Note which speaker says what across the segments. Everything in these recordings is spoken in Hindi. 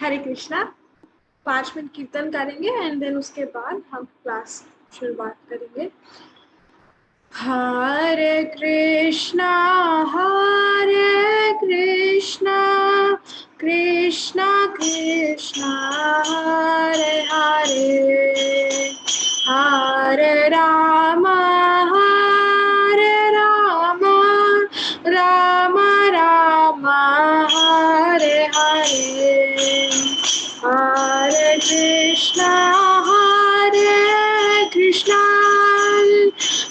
Speaker 1: हरे कृष्णा। 5 मिनट कीर्तन करेंगे एंड देन उसके बाद हम क्लास शुरुआत करेंगे। हरे कृष्णा कृष्णा कृष्णा हरे हरे, हरे राम राम राम हरे हरे, हरे कृष्णा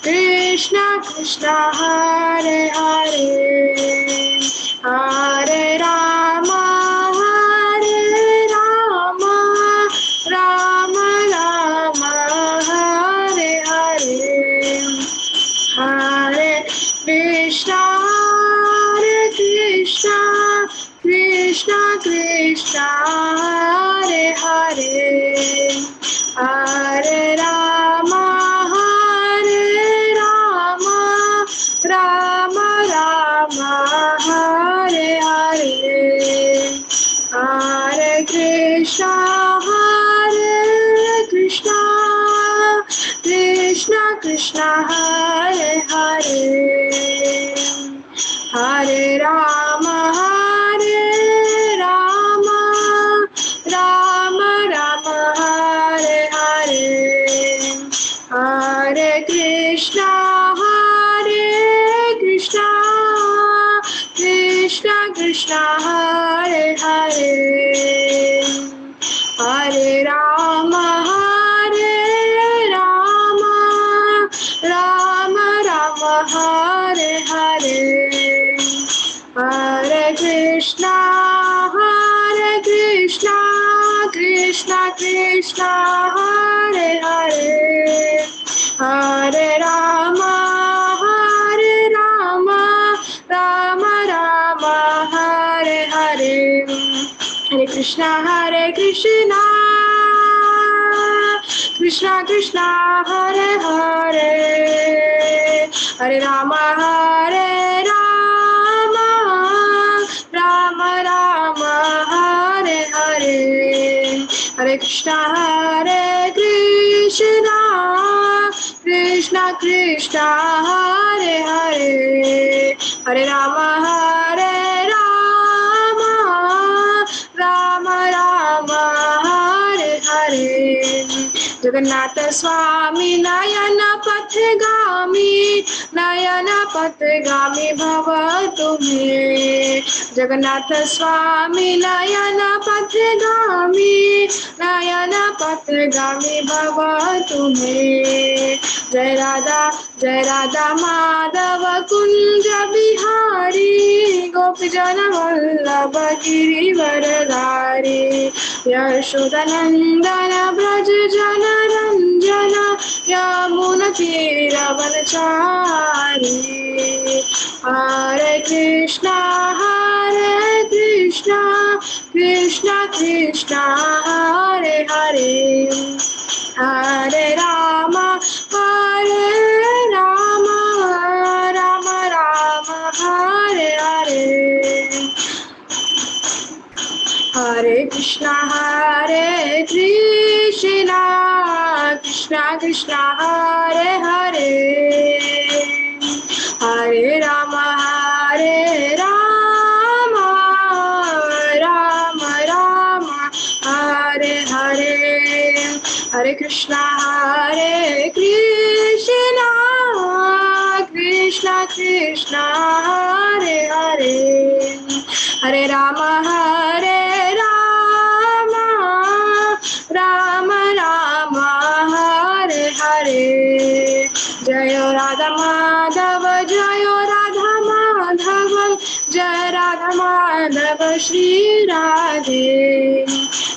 Speaker 1: कृष्णा कृष्णा हरे हरे, हरे राम राम राम हरे हरे, हरे कृष्णा कृष्णा कृष्णा हरे हरे, हरे राम राम राम हरे हरे, हरे कृष्णा कृष्णा कृष्णा हरे हरे, हरे राम राम राम हरे हरे, हरे कृष्णा कृष्णा हरे हरे, हरे राम राम राम हरे हरे, हरे कृष्णा कृष्णा हरे हरे, हरे राम राम राम हरे हरे, हरे कृष्णा कृष्णा कृष्णा हरे हरे, हरे राम राम राम हरे हरे, हरे कृष्णा कृष्णा कृष्णा हरे हरे, हरे राम राम राम हरे हरे, जगन्नाथ स्वामी नयन पथगामी भव तुम्हें, जगन्नाथ स्वामी नयन पथगामी भव तुम्हें, जय राधा माधव कुंज बिहारी, गोपी जन वल्लभ गिरिवरधारी, यशोदनंदन ब्रज जन रंजन, यमुना तीरवनचारी, हरे कृष्णा कृष्णा कृष्णा हरे हरे, हरे राम राम राम हरे हरे, हरे कृष्णा कृष्णा कृष्णा हरे हरे, हरे राम राम राम हरे हरे, हरे कृष्णा कृष्णा कृष्णा हरे हरे, हरे राम राम राम हरे हरे, जय राधा माधव जय राधा माधव श्री राधे,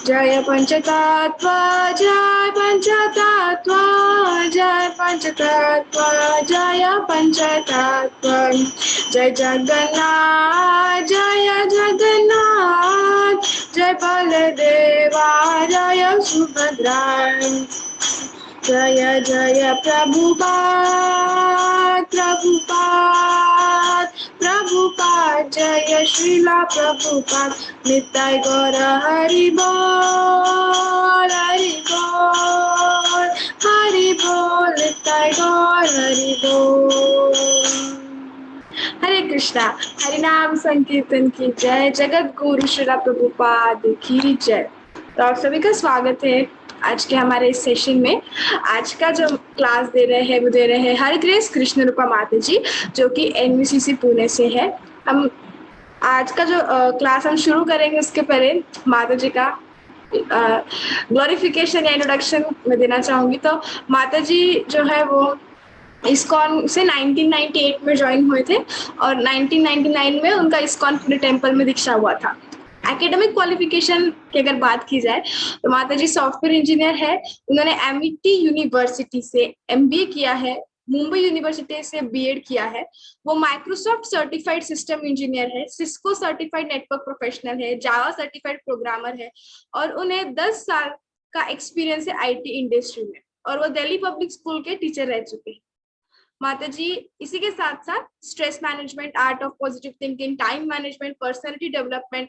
Speaker 1: जय पंचतत्व जय पंचतत्व जय पंचतत्व जय पंचतत्व, जय जगन्नाथ जय बलदेवा जय सुभद्रा, जय जय प्रभुपाद जय श्रीला प्रभुपाद नित्य गौर हरि बोल हरि बोल हरि बोल नित्य गौर हरि बोल। हरे कृष्णा। हरि नाम संकीर्तन की जय। जगत गुरु श्रीला प्रभुपाद की जय। तो आप सभी का स्वागत है आज के हमारे इस सेशन में। आज का जो क्लास दे रहे हैं वो दे रहे हैं हरे ग्रेस कृष्ण रूपा माता जी, जो कि NVCC पुणे से है। हम आज का जो क्लास हम शुरू करेंगे उसके पहले माता जी का ग्लोरिफिकेशन या इंट्रोडक्शन में देना चाहूंगी। तो माता जी जो है वो इस्कॉन से 1998 में ज्वाइन हुए थे और 1999 में उनका इस्कॉन पूरे टेम्पल में दीक्षा हुआ था। एकेडमिक क्वालिफिकेशन की अगर बात की जाए तो माता जी सॉफ्टवेयर इंजीनियर है। उन्होंने एमिटी यूनिवर्सिटी से MBA किया है, मुंबई यूनिवर्सिटी से BEd किया है। वो माइक्रोसॉफ्ट सर्टिफाइड सिस्टम इंजीनियर है, सिस्को सर्टिफाइड नेटवर्क प्रोफेशनल है, जावा सर्टिफाइड प्रोग्रामर है और उन्हें 10 साल का एक्सपीरियंस है IT इंडस्ट्री में और वो दिल्ली पब्लिक स्कूल के टीचर रह चुके हैं। माता जी इसी के साथ साथ stress management, art of positive thinking, time management, personality development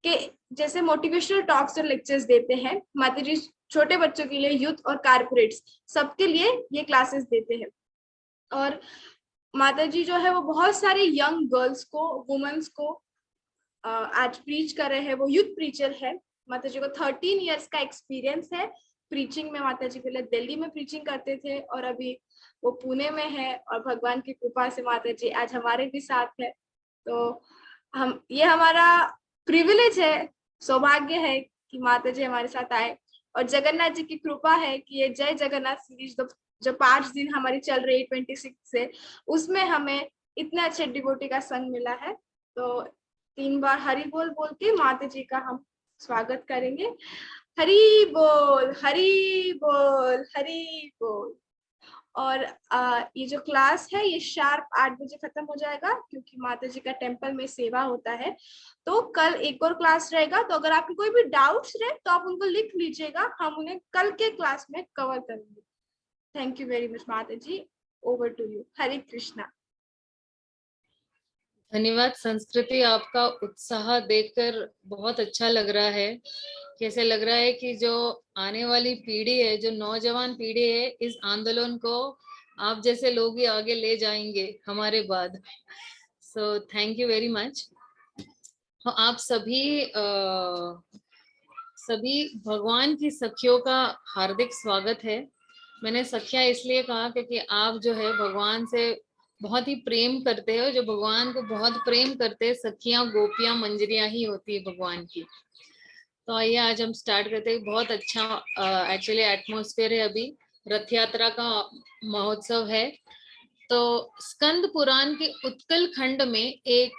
Speaker 1: के जैसे मोटिवेशनल टॉक्स और लेक्चर्स देते हैं। माता जी छोटे बच्चों के लिए, यूथ और कारपोरेट्स सबके लिए ये क्लासेस देते हैं। और माता जी जो है वो बहुत सारे यंग गर्ल्स को, वुमेन्स को आज प्रीच कर रहे हैं। वो यूथ प्रीचर है। माता जी को 13 इयर्स का एक्सपीरियंस है प्रीचिंग में। माता जी पहले दिल्ली में प्रीचिंग करते थे और अभी वो पुणे में है और भगवान की कृपा से माता जी आज हमारे भी साथ है। तो ये हमारा प्रिविलेज है, सौभाग्य है कि माता जी हमारे साथ आए और जगन्नाथ जी की कृपा है कि ये जय जगन्नाथ सीरीज जो 5 दिन हमारी चल रही है 26 से, उसमें हमें इतने अच्छे डिवोटी का संग मिला है। तो 3 बार हरि बोल बोल के माता जी का हम स्वागत करेंगे। हरि बोल हरि बोल हरि बोल। और ये जो क्लास है ये शार्प 8 बजे खत्म हो जाएगा क्योंकि माता जी का टेम्पल में सेवा होता है। तो कल एक और क्लास रहेगा, तो अगर आपको कोई भी डाउट्स रहे तो आप उनको लिख लीजिएगा, हम उन्हें कल के क्लास में कवर करेंगे। थैंक यू वेरी मच माता जी। Over to you. Hare Krishna.
Speaker 2: धन्यवाद संस्कृति, आपका उत्साह देखकर बहुत अच्छा लग रहा है। कैसे लग रहा है कि जो आने वाली पीढ़ी है, जो नौजवान पीढ़ी है, इस आंदोलन को आप जैसे लोग ही आगे ले जाएंगे हमारे बाद। So thank you very much. आप सभी भगवान की सखियों का हार्दिक स्वागत है। मैंने सखिया इसलिए कहा क्योंकि आप जो है भगवान से बहुत ही प्रेम करते हो। जो भगवान को बहुत प्रेम करते हैं, सखियां, गोपियां, मंजरियां ही होती है भगवान की। तो आइए आज हम स्टार्ट करते हैं। बहुत अच्छा एक्चुअली एटमॉस्फेयर है। अभी रथ यात्रा का महोत्सव है। तो स्कंद पुराण के उत्कल खंड में एक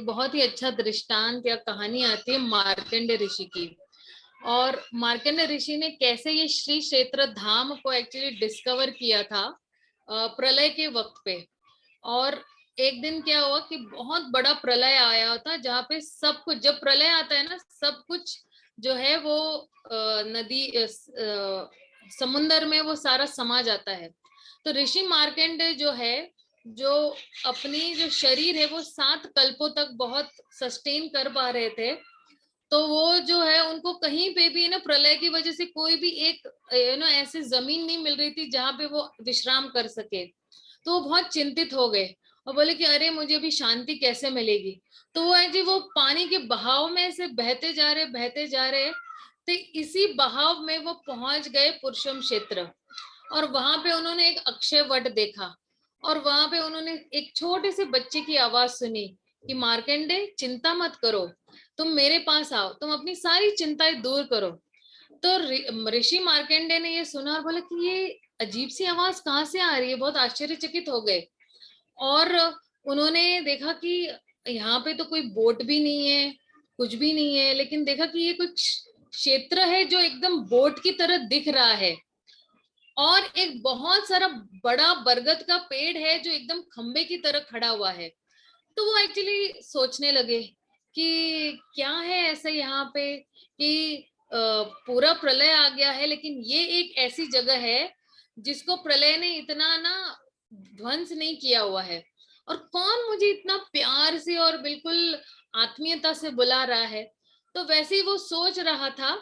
Speaker 2: बहुत ही अच्छा दृष्टांत या कहानी आती है मार्कंडेय ऋषि की। और मार्कंडेय ऋषि ने कैसे ये श्री क्षेत्र धाम को एक्चुअली डिस्कवर किया था प्रलय के वक्त पे। और एक दिन क्या हुआ कि बहुत बड़ा प्रलय आया था, जहाँ पे सब कुछ, जब प्रलय आता है ना, सब कुछ जो है वो नदी समुन्दर में वो सारा समा जाता है। तो ऋषि मार्कंडेय जो है, जो अपनी जो शरीर है वो 7 कल्पों तक बहुत सस्टेन कर पा रहे थे। तो वो जो है उनको कहीं पे भी ना प्रलय की वजह से कोई भी एक ऐसी जमीन नहीं मिल रही थी जहां पे वो विश्राम कर सके। तो वो बहुत चिंतित हो गए और बोले कि अरे मुझे भी शांति कैसे मिलेगी। तो वो है जी, वो पानी के बहाव में से बहते जा रहे। तो इसी बहाव में वो पहुंच गए पुरुषम क्षेत्र। और वहां पे उन्होंने एक अक्षय वट देखा और वहां पे उन्होंने एक छोटे से बच्चे की आवाज सुनी कि मार्कंडेय, चिंता मत करो, तुम मेरे पास आओ, तुम अपनी सारी चिंताएं दूर करो। तो ऋषि मार्कंडेय ने ये सुना और बोला कि ये अजीब सी आवाज कहाँ से आ रही है। बहुत आश्चर्यचकित हो गए और उन्होंने देखा कि यहाँ पे तो कोई बोट भी नहीं है, कुछ भी नहीं है, लेकिन देखा कि ये कुछ क्षेत्र है जो एकदम बोट की तरह दिख रहा है। और एक बहुत सारा बड़ा बरगद का पेड़ है जो एकदम खंबे की तरह खड़ा हुआ है। तो वो एक्चुअली सोचने लगे कि क्या है ऐसा यहाँ पे कि पूरा प्रलय आ गया है, लेकिन ये एक ऐसी जगह है जिसको प्रलय ने इतना ना ध्वंस नहीं किया हुआ है। और कौन मुझे इतना प्यार से और बिल्कुल आत्मीयता से बुला रहा है। तो वैसे ही वो सोच रहा था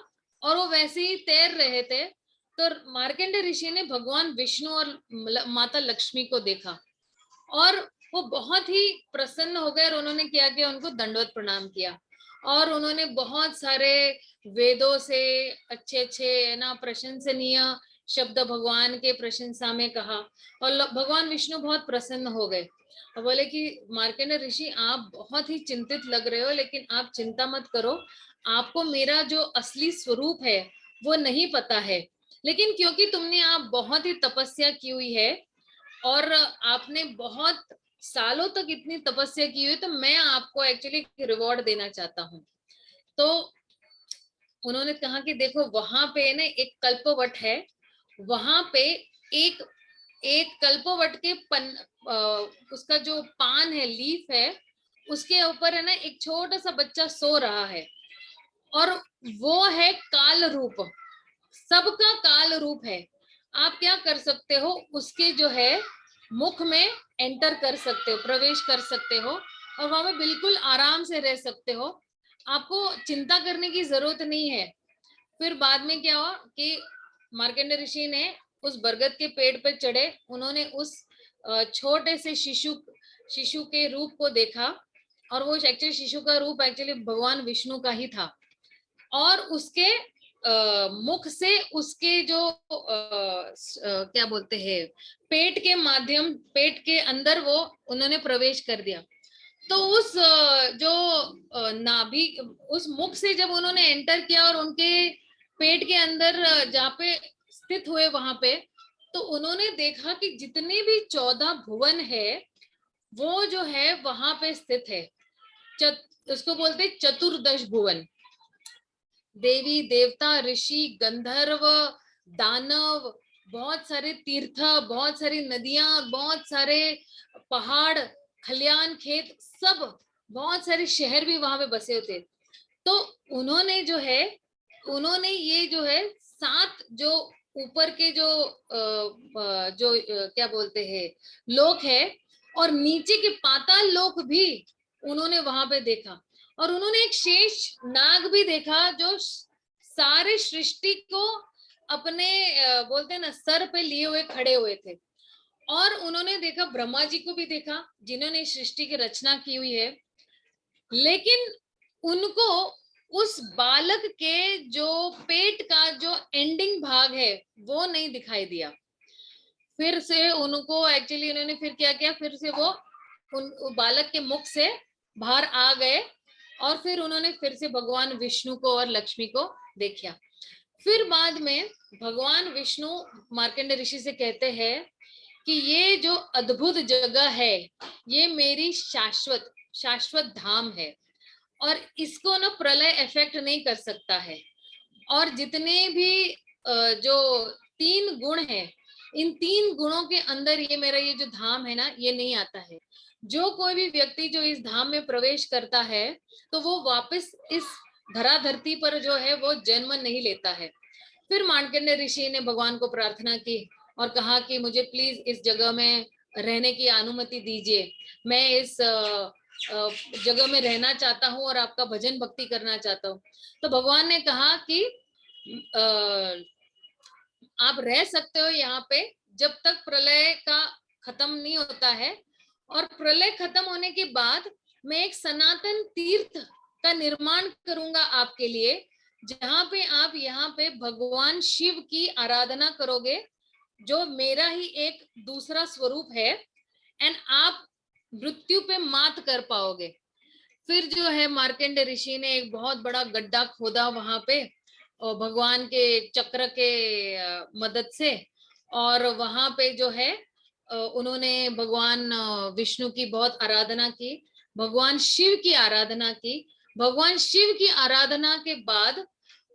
Speaker 2: और वो वैसे ही तैर रहे थे, तो मार्कंडे ऋषि ने भगवान विष्णु और माता लक्ष्मी को देखा और वो बहुत ही प्रसन्न हो गए और उन्होंने क्या किया, उनको दंडवत प्रणाम किया और उन्होंने बहुत सारे वेदों से अच्छे अच्छे ना प्रशंसनीय शब्द भगवान के प्रशंसा में कहा और भगवान विष्णु बहुत प्रसन्न हो गए और बोले कि मार्कंडेय ऋषि आप बहुत ही चिंतित लग रहे हो, लेकिन आप चिंता मत करो, आपको मेरा जो असली स्वरूप है वो नहीं पता है, लेकिन क्योंकि तुमने आप बहुत ही तपस्या की हुई है और आपने बहुत सालों तक इतनी तपस्या की हुई, तो मैं आपको एक्चुअली रिवॉर्ड देना चाहता हूँ। तो उन्होंने कहा कि देखो वहां पे ना एक कल्पवट है, वहां पे एक एक कल्पवट के उसका जो पान है, लीफ है, उसके ऊपर है ना एक छोटा सा बच्चा सो रहा है और वो है काल रूप, सबका काल रूप है। आप क्या कर सकते हो, उसके जो है मुख में एंटर कर सकते हो, प्रवेश कर सकते हो और वहां पे बिल्कुल आराम से रह सकते हो, आपको चिंता करने की जरूरत नहीं है। फिर बाद में क्या हुआ कि मार्कंडेय ऋषि ने उस बरगद के पेड़ पर चढ़े, उन्होंने उस छोटे से शिशु शिशु के रूप को देखा और वो एक्चुअली शिशु का रूप एक्चुअली भगवान विष्णु का ही था और उसके मुख से उसके जो क्या बोलते हैं पेट के माध्यम, पेट के अंदर वो उन्होंने प्रवेश कर दिया। तो उस जो नाभि, उस मुख से जब उन्होंने एंटर किया और उनके पेट के अंदर जहाँ पे स्थित हुए वहां पे, तो उन्होंने देखा कि जितने भी 14 भुवन है वो जो है वहां पे स्थित है। उसको बोलते चतुर्दश भुवन, देवी देवता ऋषि गंधर्व दानव, बहुत सारे तीर्थ, बहुत सारी नदियां, बहुत सारे पहाड़, खलियान, खेत, सब बहुत सारे शहर भी वहां पे बसे होते। तो उन्होंने जो है, उन्होंने ये जो है 7 जो ऊपर के जो क्या बोलते हैं लोक है और नीचे के पाताल लोक भी उन्होंने वहां पे देखा और उन्होंने एक शेष नाग भी देखा जो सारे सृष्टि को अपने बोलते हैं ना सर पे लिए हुए खड़े हुए थे। और उन्होंने देखा ब्रह्मा जी को भी देखा जिन्होंने सृष्टि की रचना की हुई है, लेकिन उनको उस बालक के जो पेट का जो एंडिंग भाग है वो नहीं दिखाई दिया। फिर से उनको एक्चुअली उन्होंने फिर क्या किया, फिर से वो उन बालक के मुख से बाहर आ गए और फिर उन्होंने फिर से भगवान विष्णु को और लक्ष्मी को देखा। फिर बाद में भगवान विष्णु मार्कंडेय ऋषि से कहते हैं कि ये जो अद्भुत जगह है ये मेरी शाश्वत शाश्वत धाम है और इसको ना प्रलय इफेक्ट नहीं कर सकता है। और जितने भी जो 3 गुण है, इन 3 गुणों के अंदर ये मेरा ये जो धाम है ना ये नहीं आता है। जो कोई भी व्यक्ति जो इस धाम में प्रवेश करता है तो वो वापस इस धरा धरती पर जो है वो जन्म नहीं लेता है। फिर मार्कंडेय ऋषि ने भगवान को प्रार्थना की और कहा कि मुझे प्लीज इस जगह में रहने की अनुमति दीजिए, मैं इस जगह में रहना चाहता हूँ और आपका भजन भक्ति करना चाहता हूँ। तो भगवान ने कहा कि आप रह सकते हो यहाँ पे जब तक प्रलय का खत्म नहीं होता है, और प्रलय खत्म होने के बाद मैं एक सनातन तीर्थ का निर्माण करूंगा आपके लिए, जहां पे आप यहाँ पे भगवान शिव की आराधना करोगे जो मेरा ही एक दूसरा स्वरूप है, एंड आप मृत्यु पे मात कर पाओगे। फिर जो है मार्कंडेय ऋषि ने एक बहुत बड़ा गड्ढा खोदा वहां पे और भगवान के चक्र के मदद से, और वहां पे जो है उन्होंने भगवान विष्णु की बहुत आराधना की, भगवान शिव की आराधना की। भगवान शिव की आराधना के बाद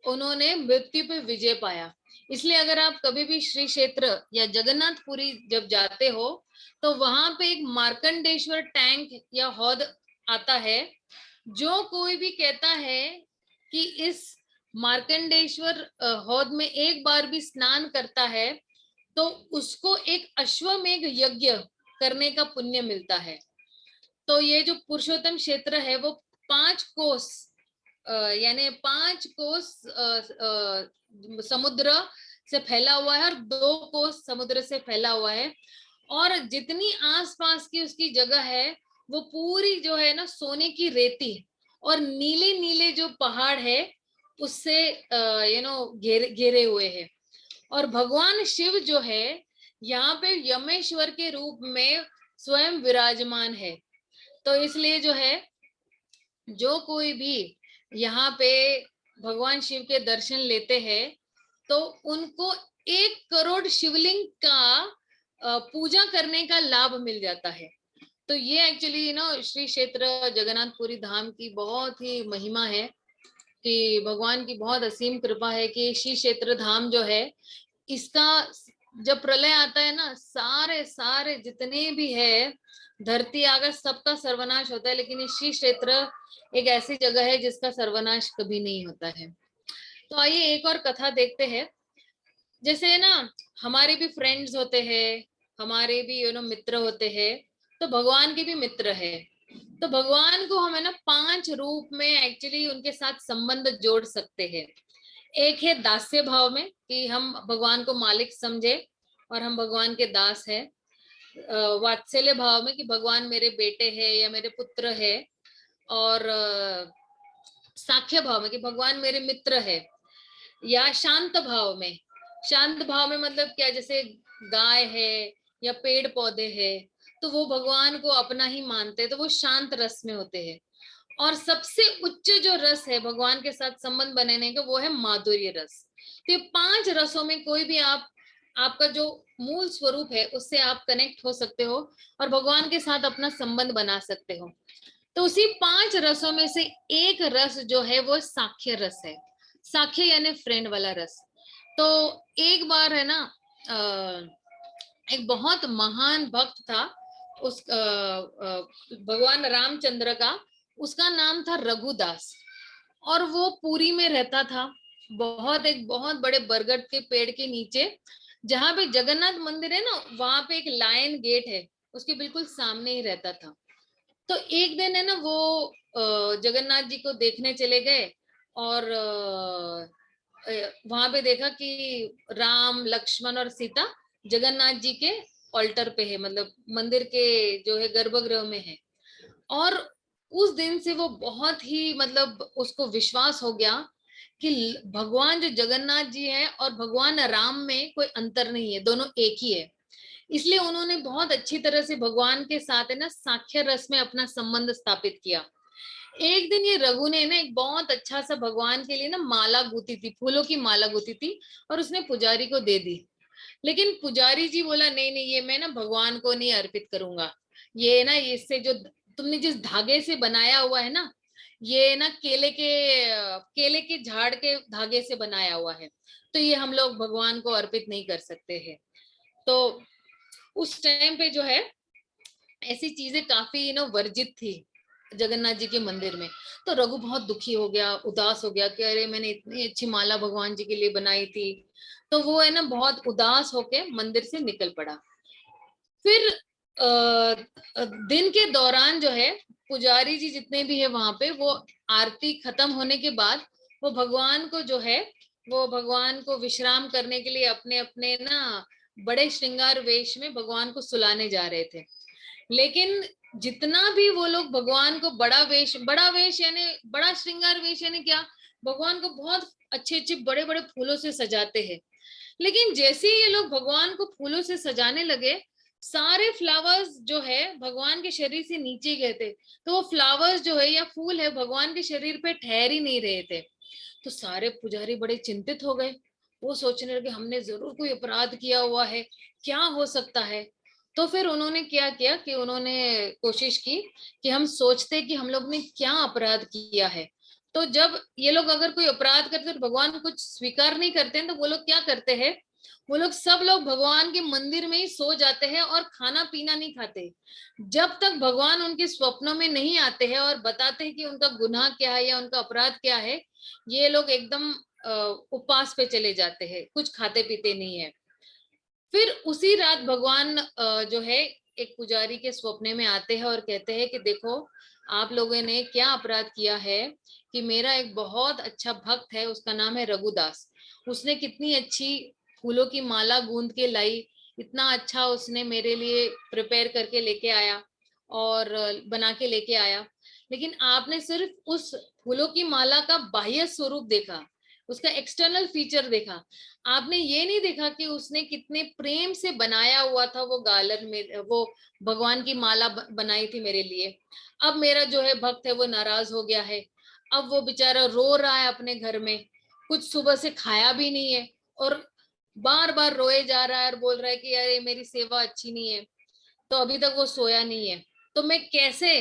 Speaker 2: उन्होंने मृत्यु पे विजय पाया। इसलिए अगर आप कभी भी श्री क्षेत्र या जगन्नाथपुरी जब जाते हो तो वहां पे एक मार्कंडेश्वर टैंक या हौद आता है। जो कोई भी कहता है कि इस मार्कंडेश्वर हौद में एक बार भी स्नान करता है तो उसको एक अश्वमेघ यज्ञ करने का पुण्य मिलता है। तो ये जो पुरुषोत्तम क्षेत्र है वो 5 कोस यानी 5 कोस समुद्र से फैला हुआ है और 2 कोस समुद्र से फैला हुआ है, और जितनी आसपास की उसकी जगह है वो पूरी जो है ना सोने की रेती और नीले नीले जो पहाड़ है उससे घेरे घेरे हुए हैं। और भगवान शिव जो है यहाँ पे यमेश्वर के रूप में स्वयं विराजमान है। तो इसलिए जो है जो कोई भी यहाँ पे भगवान शिव के दर्शन लेते हैं तो उनको 1 करोड़ शिवलिंग का पूजा करने का लाभ मिल जाता है। तो ये एक्चुअली श्री क्षेत्र जगन्नाथपुरी धाम की बहुत ही महिमा है कि भगवान की बहुत असीम कृपा है कि श्री क्षेत्र धाम जो है इसका जब प्रलय आता है ना, सारे सारे जितने भी है धरती आकर सबका सर्वनाश होता है, लेकिन ये श्री क्षेत्र एक ऐसी जगह है जिसका सर्वनाश कभी नहीं होता है। तो आइए एक और कथा देखते हैं। जैसे ना हमारे भी फ्रेंड्स होते हैं, हमारे भी मित्र होते हैं, तो भगवान के भी मित्र है। तो भगवान को हम है ना 5 रूप में एक्चुअली उनके साथ संबंध जोड़ सकते हैं। एक है दास्य भाव में कि हम भगवान को मालिक समझे और हम भगवान के दास है। वात्सल्य भाव में कि भगवान मेरे बेटे हैं या मेरे पुत्र है। और साख्य भाव में कि भगवान मेरे मित्र है। या शांत भाव में, शांत भाव में मतलब क्या, जैसे गाय है या पेड़ पौधे है तो वो भगवान को अपना ही मानते हैं, तो वो शांत रस में होते हैं। और सबसे उच्च जो रस है भगवान के साथ संबंध बनाने का वो है माधुर्य रस। तो ये 5 रसों में कोई भी आपका जो मूल स्वरूप है उससे आप कनेक्ट हो सकते हो और भगवान के साथ अपना संबंध बना सकते हो। तो उसी 5 रसों में से एक रस जो है वो साख्य रस है। साख्य यानी फ्रेंड वाला रस। तो एक बार है ना एक बहुत महान भक्त था उस भगवान रामचंद्र का, उसका नाम था रघुदास, और वो पुरी में रहता था। एक बहुत बड़े बरगद के पेड़ के नीचे, जहां पे जगन्नाथ मंदिर है ना, वहां पे एक लायन गेट है, उसके बिल्कुल सामने ही रहता था। तो एक दिन है ना वो जगन्नाथ जी को देखने चले गए और वहां पे देखा कि राम लक्ष्मण और सीता जगन्नाथ जी के ऑल्टर पे है, मतलब मंदिर के जो है गर्भगृह में है। और उस दिन से वो बहुत ही मतलब उसको विश्वास हो गया कि भगवान जो जगन्नाथ जी है और भगवान राम में कोई अंतर नहीं है, दोनों एक ही है। इसलिए उन्होंने बहुत अच्छी तरह से भगवान के साथ है ना साख्य रस में अपना संबंध स्थापित किया। एक दिन ये रघु ने ना एक बहुत अच्छा सा भगवान के लिए ना माला गूंथी थी, फूलों की माला गूंथी थी, और उसने पुजारी को दे दी। लेकिन पुजारी जी बोला नहीं नहीं, ये मैं ना भगवान को नहीं अर्पित करूंगा, ये ना इससे जो तुमने जिस धागे से बनाया हुआ है ना, ये ना केले के झाड़ के धागे से बनाया हुआ है, तो ये हम लोग भगवान को अर्पित नहीं कर सकते हैं। तो उस टाइम पे जो है ऐसी चीजें काफी वर्जित थी जगन्नाथ जी के मंदिर में। तो रघु बहुत दुखी हो गया, उदास हो गया कि अरे मैंने इतनी अच्छी माला भगवान जी के लिए बनाई थी। तो वो है ना बहुत उदास होके मंदिर से निकल पड़ा। फिर दिन के दौरान जो है पुजारी जी जितने भी है वहां पे, वो आरती खत्म होने के बाद वो भगवान को जो है वो भगवान को विश्राम करने के लिए अपने अपने ना बड़े श्रृंगार वेश में भगवान को सुलाने जा रहे थे। लेकिन जितना भी वो लोग भगवान को बड़ा वेश यानी बड़ा श्रृंगार वेश यानी क्या, भगवान को बहुत अच्छे अच्छे बड़े बड़े फूलों से सजाते हैं। लेकिन जैसे ही ये लोग भगवान को फूलों से सजाने लगे, सारे फ्लावर्स जो है भगवान के शरीर से नीचे गए थे। तो वो फ्लावर्स जो है या फूल है भगवान के शरीर पे ठहर ही नहीं रहे थे। तो सारे पुजारी बड़े चिंतित हो गए, वो सोचने लगे हमने जरूर कोई अपराध किया हुआ है, क्या हो सकता है। तो फिर उन्होंने क्या किया कि उन्होंने कोशिश की कि हम सोचते कि हम लोग ने क्या अपराध किया है। तो जब ये लोग अगर कोई अपराध करते तो भगवान कुछ स्वीकार नहीं करते हैं, तो वो लोग क्या करते हैं, वो लोग सब लोग भगवान के मंदिर में ही सो जाते हैं और खाना पीना नहीं खाते जब तक भगवान उनके स्वप्नों में नहीं आते हैं और बताते हैं कि उनका गुनाह क्या है या उनका अपराध क्या है। ये लोग एकदम उपवास पे चले जाते हैं, कुछ खाते पीते नहीं है। फिर उसी रात भगवान जो है एक पुजारी के स्वप्न में आते हैं और कहते हैं कि देखो आप लोगों ने क्या अपराध किया है कि मेरा एक बहुत अच्छा भक्त है, उसका नाम है रघुदास, उसने कितनी अच्छी फूलों की माला गूंथ के लाई, इतना अच्छा उसने मेरे लिए प्रिपेयर करके लेके आया और बना के लेके आया, लेकिन आपने सिर्फ उस फूलों की माला का बाह्य स्वरूप देखा, उसका एक्सटर्नल फीचर देखा, आपने ये नहीं देखा कि उसने कितने प्रेम से बनाया हुआ था वो गालन में, वो भगवान की माला बनाई थी मेरे लिए। अब मेरा जो है भक्त है वो नाराज हो गया है, अब वो बेचारा रो रहा है अपने घर में, कुछ सुबह से खाया भी नहीं है और बार बार रोए जा रहा है और बोल रहा है कि अरे मेरी सेवा अच्छी नहीं है, तो अभी तक वो सोया नहीं है, तो मैं कैसे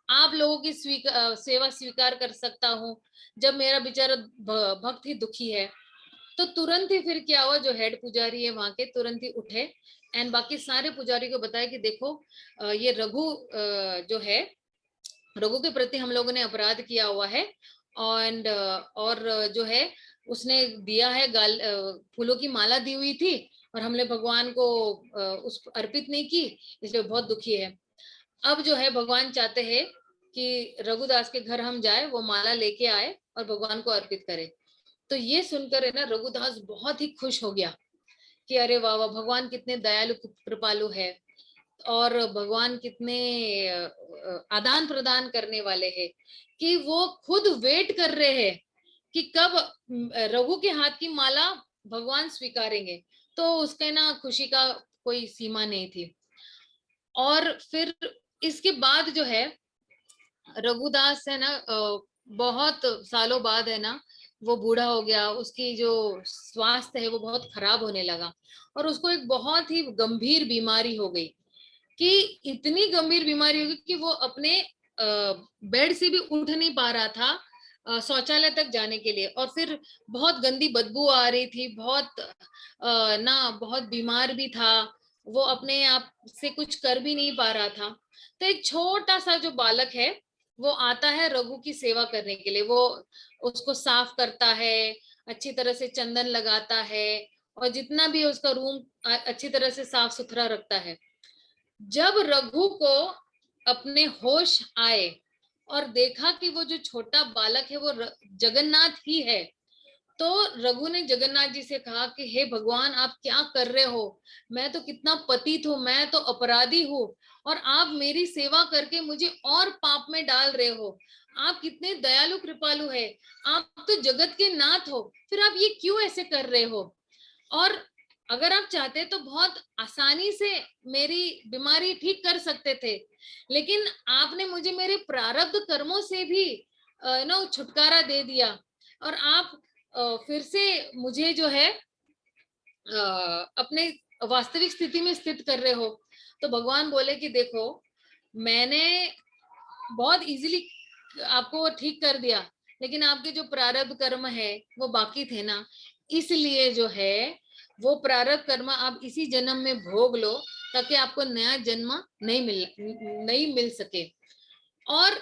Speaker 2: आप लोगों की सेवा स्वीकार कर सकता हूँ जब मेरा बेचारा भक्त ही दुखी है। तो तुरंत ही फिर क्या हुआ, जो हेड पुजारी है वहां के तुरंत ही उठे एंड बाकी सारे पुजारी को बताया कि देखो ये रघु जो है, रघु के प्रति हम लोगों ने अपराध किया हुआ है और जो है उसने दिया है फूलों की माला दी हुई थी और हमने भगवान को उस अर्पित नहीं की, इसलिए बहुत दुखी है। अब जो है भगवान चाहते हैं कि रघुदास के घर हम जाए, वो माला लेके आए और भगवान को अर्पित करें। तो ये सुनकर है ना रघुदास बहुत ही खुश हो गया कि अरे वाह वाह, भगवान कितने दयालु कृपालु है और भगवान कितने आदान प्रदान करने वाले हैं कि वो खुद वेट कर रहे हैं कि कब रघु के हाथ की माला भगवान स्वीकारेंगे। तो उसके ना खुशी का कोई सीमा नहीं थी। और फिर इसके बाद जो है रघुदास है ना बहुत सालों बाद है ना वो बूढ़ा हो गया, उसकी जो स्वास्थ्य है वो बहुत खराब होने लगा और उसको एक बहुत ही गंभीर बीमारी हो गई, कि इतनी गंभीर बीमारी हो गई कि वो अपने बेड से भी उठ नहीं पा रहा था शौचालय तक जाने के लिए, और फिर बहुत गंदी बदबू आ रही थी, बहुत ना बहुत बीमार भी था, वो अपने आप से कुछ कर भी नहीं पा रहा था। तो एक छोटा सा जो बालक है वो आता है रघु की सेवा करने के लिए, वो उसको साफ करता है, अच्छी तरह से चंदन लगाता है और जितना भी उसका रूम अच्छी तरह से साफ सुथरा रखता है। जब रघु को अपने होश आए और देखा कि वो जो छोटा बालक है वो जगन्नाथ ही है, तो रघु ने जगन्नाथ जी से कहा कि हे भगवान आप क्या कर रहे हो, मैं तो कितना पतित हूँ, मैं तो अपराधी हूँ और आप मेरी सेवा करके मुझे और पाप में डाल रहे हो, आप कितने दयालु कृपालु है, आप तो जगत के नाथ हो, फिर आप ये क्यों ऐसे कर रहे हो, और अगर आप चाहते तो बहुत आसानी से मेरी बीमारी ठीक कर सकते थे, लेकिन आपने मुझे मेरे प्रारब्ध कर्मों से भी नो छुटकारा दे दिया और आप फिर से मुझे जो है अपने वास्तविक स्थिति में स्थित कर रहे हो। तो भगवान बोले कि देखो मैंने बहुत इजीली आपको ठीक कर दिया, लेकिन आपके जो प्रारब्ध कर्म है वो बाकी थे ना, इसलिए जो है वो प्रारब्ध कर्म आप इसी जन्म में भोग लो ताकि आपको नया जन्म नहीं मिल सके। और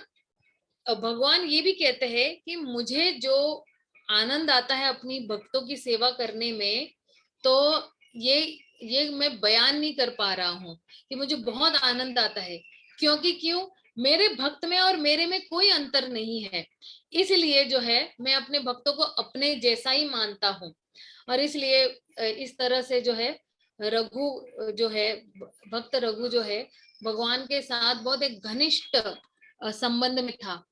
Speaker 2: भगवान ये भी कहते हैं कि मुझे जो आनंद आता है अपनी भक्तों की सेवा करने में, तो ये मैं बयान नहीं कर पा रहा हूँ कि मुझे बहुत आनंद आता है, क्यों मेरे भक्त में और मेरे में कोई अंतर नहीं है, इसलिए जो है मैं अपने भक्तों को अपने जैसा ही मानता हूँ। और इसलिए इस तरह से जो है रघु जो है, भक्त रघु जो है भगवान के साथ बहुत एक घनिष्ठ संबंध में था।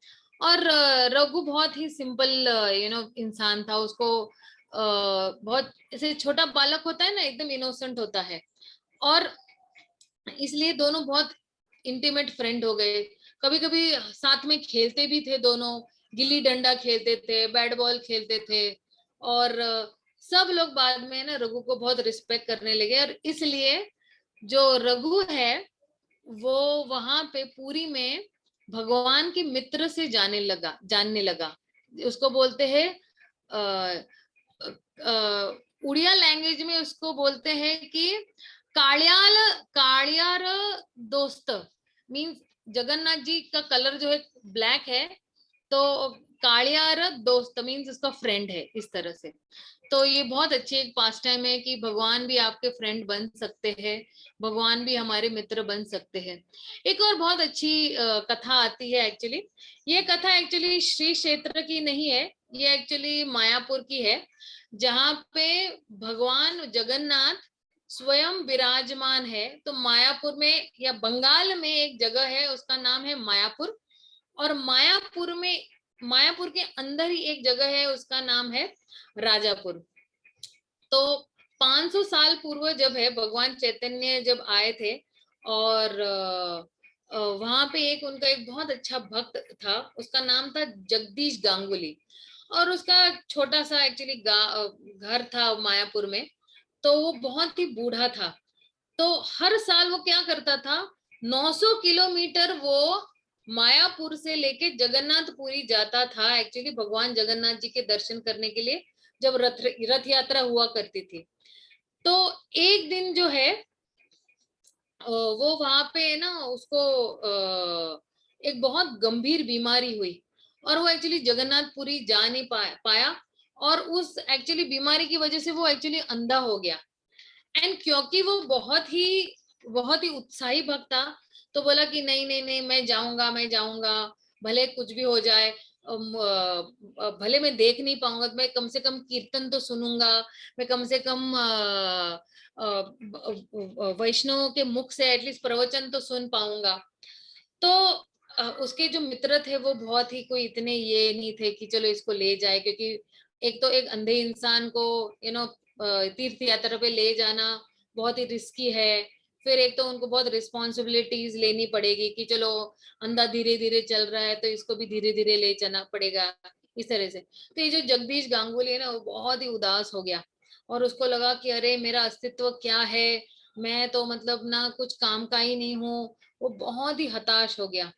Speaker 2: और रघु बहुत ही सिंपल इंसान था, उसको बहुत ऐसे छोटा बालक होता है ना, एकदम इनोसेंट होता है, और इसलिए दोनों बहुत इंटीमेट फ्रेंड हो गए। कभी कभी साथ में खेलते भी थे दोनों, गिल्ली डंडा खेलते थे, बैट बॉल खेलते थे, और सब लोग बाद में ना रघु को बहुत रिस्पेक्ट करने लगे, और इसलिए जो रघु है वो वहां पे पूरी में भगवान के मित्र से जानने लगा। उसको बोलते हैं उड़िया लैंग्वेज में उसको बोलते हैं कि कालियाल कालियार दोस्त, मीन्स जगन्नाथ जी का कलर जो है ब्लैक है, तो कालियार दोस्त मीन्स उसका फ्रेंड है, इस तरह से। तो ये बहुत अच्छी एक पास टाइम है कि भगवान भी आपके फ्रेंड बन सकते हैं, भगवान भी हमारे मित्र बन सकते हैं। एक और बहुत अच्छी कथा आती है एक्चुअली। ये कथा एक्चुअली श्री क्षेत्र की नहीं है, ये एक्चुअली मायापुर की है, जहाँ पे भगवान जगन्नाथ स्वयं विराजमान है। तो मायापुर में या बंगाल में एक जगह है, उसका नाम है मायापुर। और मायापुर के अंदर ही एक जगह है, उसका नाम है राजापुर। तो 500 साल पूर्व जब है भगवान चैतन्य जब आए थे, और वहां पे एक उनका एक बहुत अच्छा भक्त था, उसका नाम था जगदीश गांगुली। और उसका छोटा सा एक्चुअली घर था मायापुर में। तो वो बहुत ही बूढ़ा था। तो हर साल वो क्या करता था, 900 किलोमीटर वो मायापुर से लेके जगन्नाथपुरी जाता था एक्चुअली भगवान जगन्नाथ जी के दर्शन करने के लिए, जब रथ यात्रा हुआ करती थी। तो एक दिन जो है वो वहां पे ना उसको एक बहुत गंभीर बीमारी हुई, और वो एक्चुअली जगन्नाथपुरी जा नहीं पाया। और उस एक्चुअली बीमारी की वजह से वो एक्चुअली अंधा हो गया। एंड क्योंकि वो बहुत ही उत्साही भक्त था, तो बोला कि नहीं नहीं नहीं, मैं जाऊंगा, भले कुछ भी हो जाए, भले मैं देख नहीं पाऊंगा, मैं कम से कम कीर्तन तो सुनूंगा, मैं कम से कम वैष्णव के मुख से एटलीस्ट प्रवचन तो सुन पाऊंगा। तो उसके जो मित्र थे वो बहुत ही कोई इतने ये नहीं थे कि चलो इसको ले जाए, क्योंकि एक तो एक अंधे इंसान को तीर्थ यात्रा पे ले जाना बहुत ही रिस्की है। फिर एक तो उनको बहुत रिस्पॉन्सिबिलिटीज लेनी पड़ेगी कि चलो अंधा धीरे धीरे चल रहा है तो इसको भी धीरे धीरे ले जाना पड़ेगा, इस तरह से। तो ये जो जगदीश गांगुली है ना, वो बहुत ही उदास हो गया, और उसको लगा कि अरे मेरा अस्तित्व क्या है, मैं तो मतलब ना कुछ काम का ही नहीं हूँ। वो बहुत ही हताश हो गया,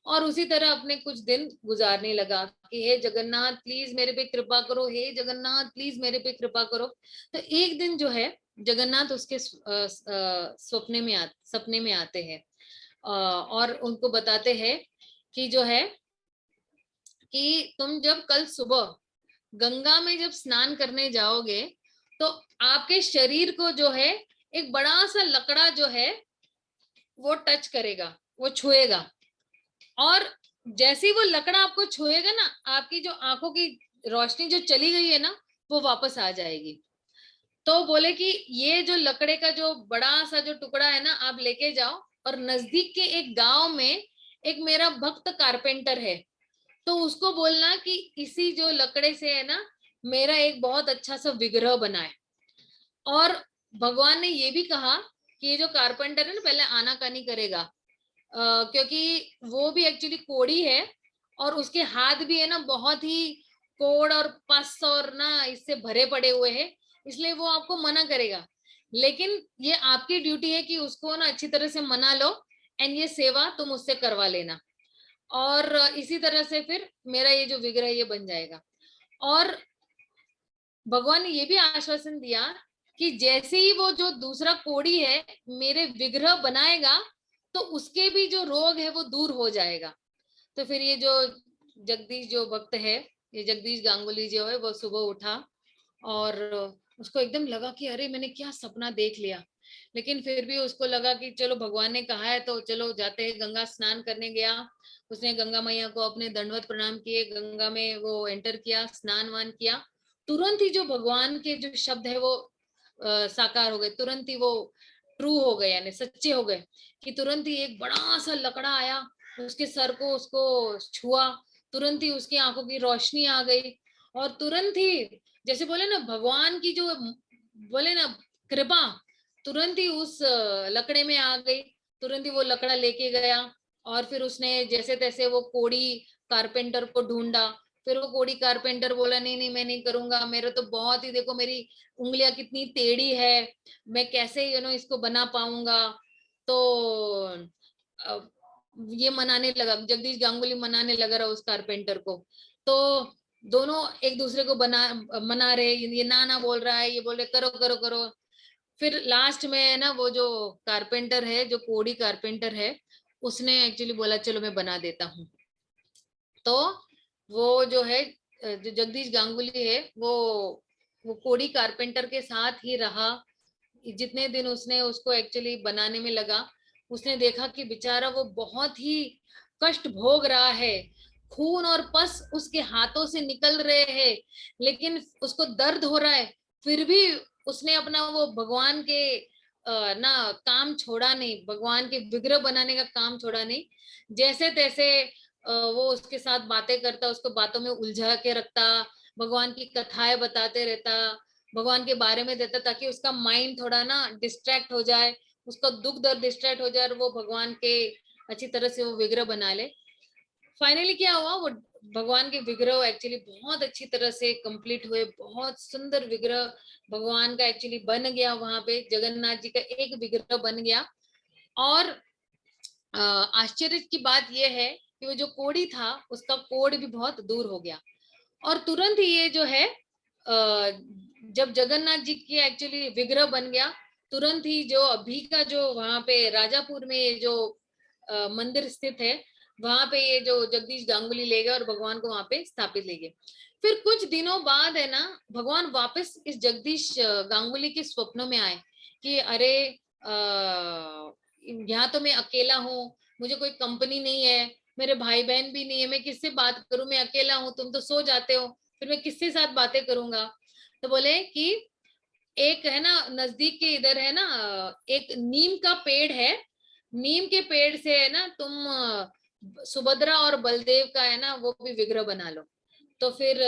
Speaker 2: और उसी तरह अपने कुछ दिन गुजारने लगा कि हे जगन्नाथ प्लीज मेरे पे कृपा करो, हे जगन्नाथ प्लीज मेरे पे कृपा करो। तो एक दिन जो है जगन्नाथ उसके सपने में आते हैं, और उनको बताते हैं कि जो है कि तुम जब कल सुबह गंगा में जब स्नान करने जाओगे, तो आपके शरीर को जो है एक बड़ा सा लकड़ा जो है वो टच करेगा, वो छुएगा। और जैसे ही वो लकड़ा आपको छुएगा ना, आपकी जो आंखों की रोशनी जो चली गई है ना, वो वापस आ जाएगी। तो बोले कि ये जो लकड़े का जो बड़ा सा जो टुकड़ा है ना, आप लेके जाओ, और नजदीक के एक गांव में एक मेरा भक्त कारपेंटर है, तो उसको बोलना कि इसी जो लकड़े से है ना मेरा एक बहुत अच्छा सा विग्रह बनाए। और भगवान ने ये भी कहा कि ये जो कारपेंटर है ना पहले आनाकानी करेगा, क्योंकि वो भी एक्चुअली कोढ़ी है, और उसके हाथ भी है ना बहुत ही कोढ़ और पस और ना इससे भरे पड़े हुए हैं, इसलिए वो आपको मना करेगा। लेकिन ये आपकी ड्यूटी है कि उसको ना अच्छी तरह से मना लो, एंड ये सेवा तुम उससे करवा लेना, और इसी तरह से फिर मेरा ये जो विग्रह ये बन जाएगा। और भगवान ने ये भी आश्वासन दिया कि जैसे ही वो जो दूसरा कोढ़ी है मेरे विग्रह बनाएगा, तो उसके भी जो रोग है वो दूर हो जाएगा। तो फिर ये जो जगदीश जो भक्त है, ये जगदीश गांगुली जो है, वो सुबह उठा, और उसको एकदम लगा कि अरे मैंने क्या सपना देख लिया। लेकिन फिर भी उसको लगा कि चलो भगवान ने कहा है तो चलो जाते हैं। गंगा स्नान करने गया, उसने गंगा मैया को अपने दंडवत प्रणाम किए, गंगा में वो एंटर किया, स्नान वान किया। तुरंत ही जो भगवान के जो शब्द है वो साकार हो गए, तुरंत ही वो ट्रू हो गए, यानी सच्चे हो गए। कि तुरंत ही एक बड़ा सा लकड़ा आया, उसके सर को उसको छुआ, तुरंत ही उसकी आंखों की रोशनी आ गई, और तुरंत ही जैसे बोले ना भगवान की जो बोले ना कृपा, तुरंत ही उस लकड़े में आ गई। तुरंत ही वो लकड़ा लेके गया, और फिर उसने जैसे तैसे वो कोढ़ी कारपेंटर को ढूंढा। फिर वो कोढ़ी कारपेंटर बोला नहीं नहीं मैं नहीं करूंगा, मेरे तो बहुत ही देखो मेरी उंगलियां कितनी टेढ़ी है, मैं कैसे इसको बना पाऊंगा। तो ये मनाने लगा, जगदीश गांगुली मनाने लगा रहा उस कारपेंटर को। तो दोनों एक दूसरे को मना रहे, ये ना ना बोल रहा है, ये बोल रहे करो करो करो। फिर लास्ट में है ना वो जो कारपेंटर है, जो कोढ़ी कारपेंटर है, उसने एक्चुअली बोला चलो मैं बना देता हूँ। तो वो जो है जो जगदीश गांगुली है वो वो कोड़ी कारपेंटर के साथ ही रहा। जितने दिन उसने उसको एक्चुअली बनाने में लगा, उसने देखा कि बेचारा वो बहुत ही कष्ट भोग रहा है, खून और पस उसके हाथों से निकल रहे हैं, लेकिन उसको दर्द हो रहा है, फिर भी उसने अपना वो भगवान के ना काम छोड़ा नहीं, भगवान के विग्रह बनाने का काम छोड़ा नहीं। जैसे तैसे वो उसके साथ बातें करता, उसको बातों में उलझा के रखता, भगवान की कथाएं बताते रहता, भगवान के बारे में देता, ताकि उसका माइंड थोड़ा ना डिस्ट्रैक्ट हो जाए, उसका दुख दर्द डिस्ट्रैक्ट हो जाए और वो भगवान के अच्छी तरह से वो विग्रह बना ले। फाइनली क्या हुआ, वो भगवान के विग्रह एक्चुअली बहुत अच्छी तरह से कंप्लीट हुए, बहुत सुंदर विग्रह भगवान का एक्चुअली बन गया, वहां पे जगन्नाथ जी का एक विग्रह बन गया। और आश्चर्य की बात यह है कि वो जो कोड़ी था उसका कोड़ भी बहुत दूर हो गया, और तुरंत ही ये जो है जब जगन्नाथ जी की एक्चुअली विग्रह बन गया, तुरंत ही जो अभी का जो वहां पे राजापुर में ये जो मंदिर स्थित है, वहां पे ये जो जगदीश गांगुली ले गए और भगवान को वहां पे स्थापित ले गए। फिर कुछ दिनों बाद है ना, भगवान वापस इस जगदीश गांगुली के स्वप्नों में आए कि अरे यहाँ तो मैं अकेला हूँ, मुझे कोई कंपनी नहीं है, मेरे भाई बहन भी नहीं है, मैं किससे बात करूं, मैं अकेला हूँ, तुम तो सो जाते हो, फिर मैं किसके साथ बातें करूंगा। तो बोले कि एक है ना नजदीक के इधर है ना, एक नीम का पेड़ है, नीम के पेड़ से है ना तुम सुभद्रा और बलदेव का है ना वो भी विग्रह बना लो। तो फिर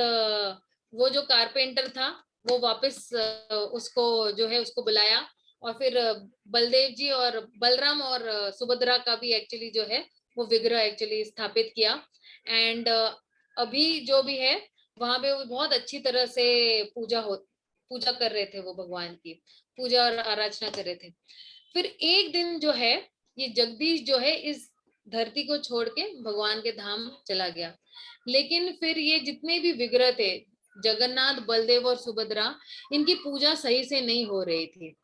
Speaker 2: वो जो कारपेंटर था वो वापस उसको जो है उसको बुलाया, और फिर बलदेव जी और बलराम और सुभद्रा का भी एक्चुअली जो है वो विग्रह एक्चुअली स्थापित किया। एंड अभी जो भी है वहां पे वो बहुत अच्छी तरह से पूजा कर रहे थे, वो भगवान की पूजा और आराधना कर रहे थे। फिर एक दिन जो है ये जगदीश जो है इस धरती को छोड़ के भगवान के धाम चला गया, लेकिन फिर ये जितने भी विग्रह थे जगन्नाथ बलदेव और सुभद्रा, इनकी पूजा सही से नहीं हो रही थी,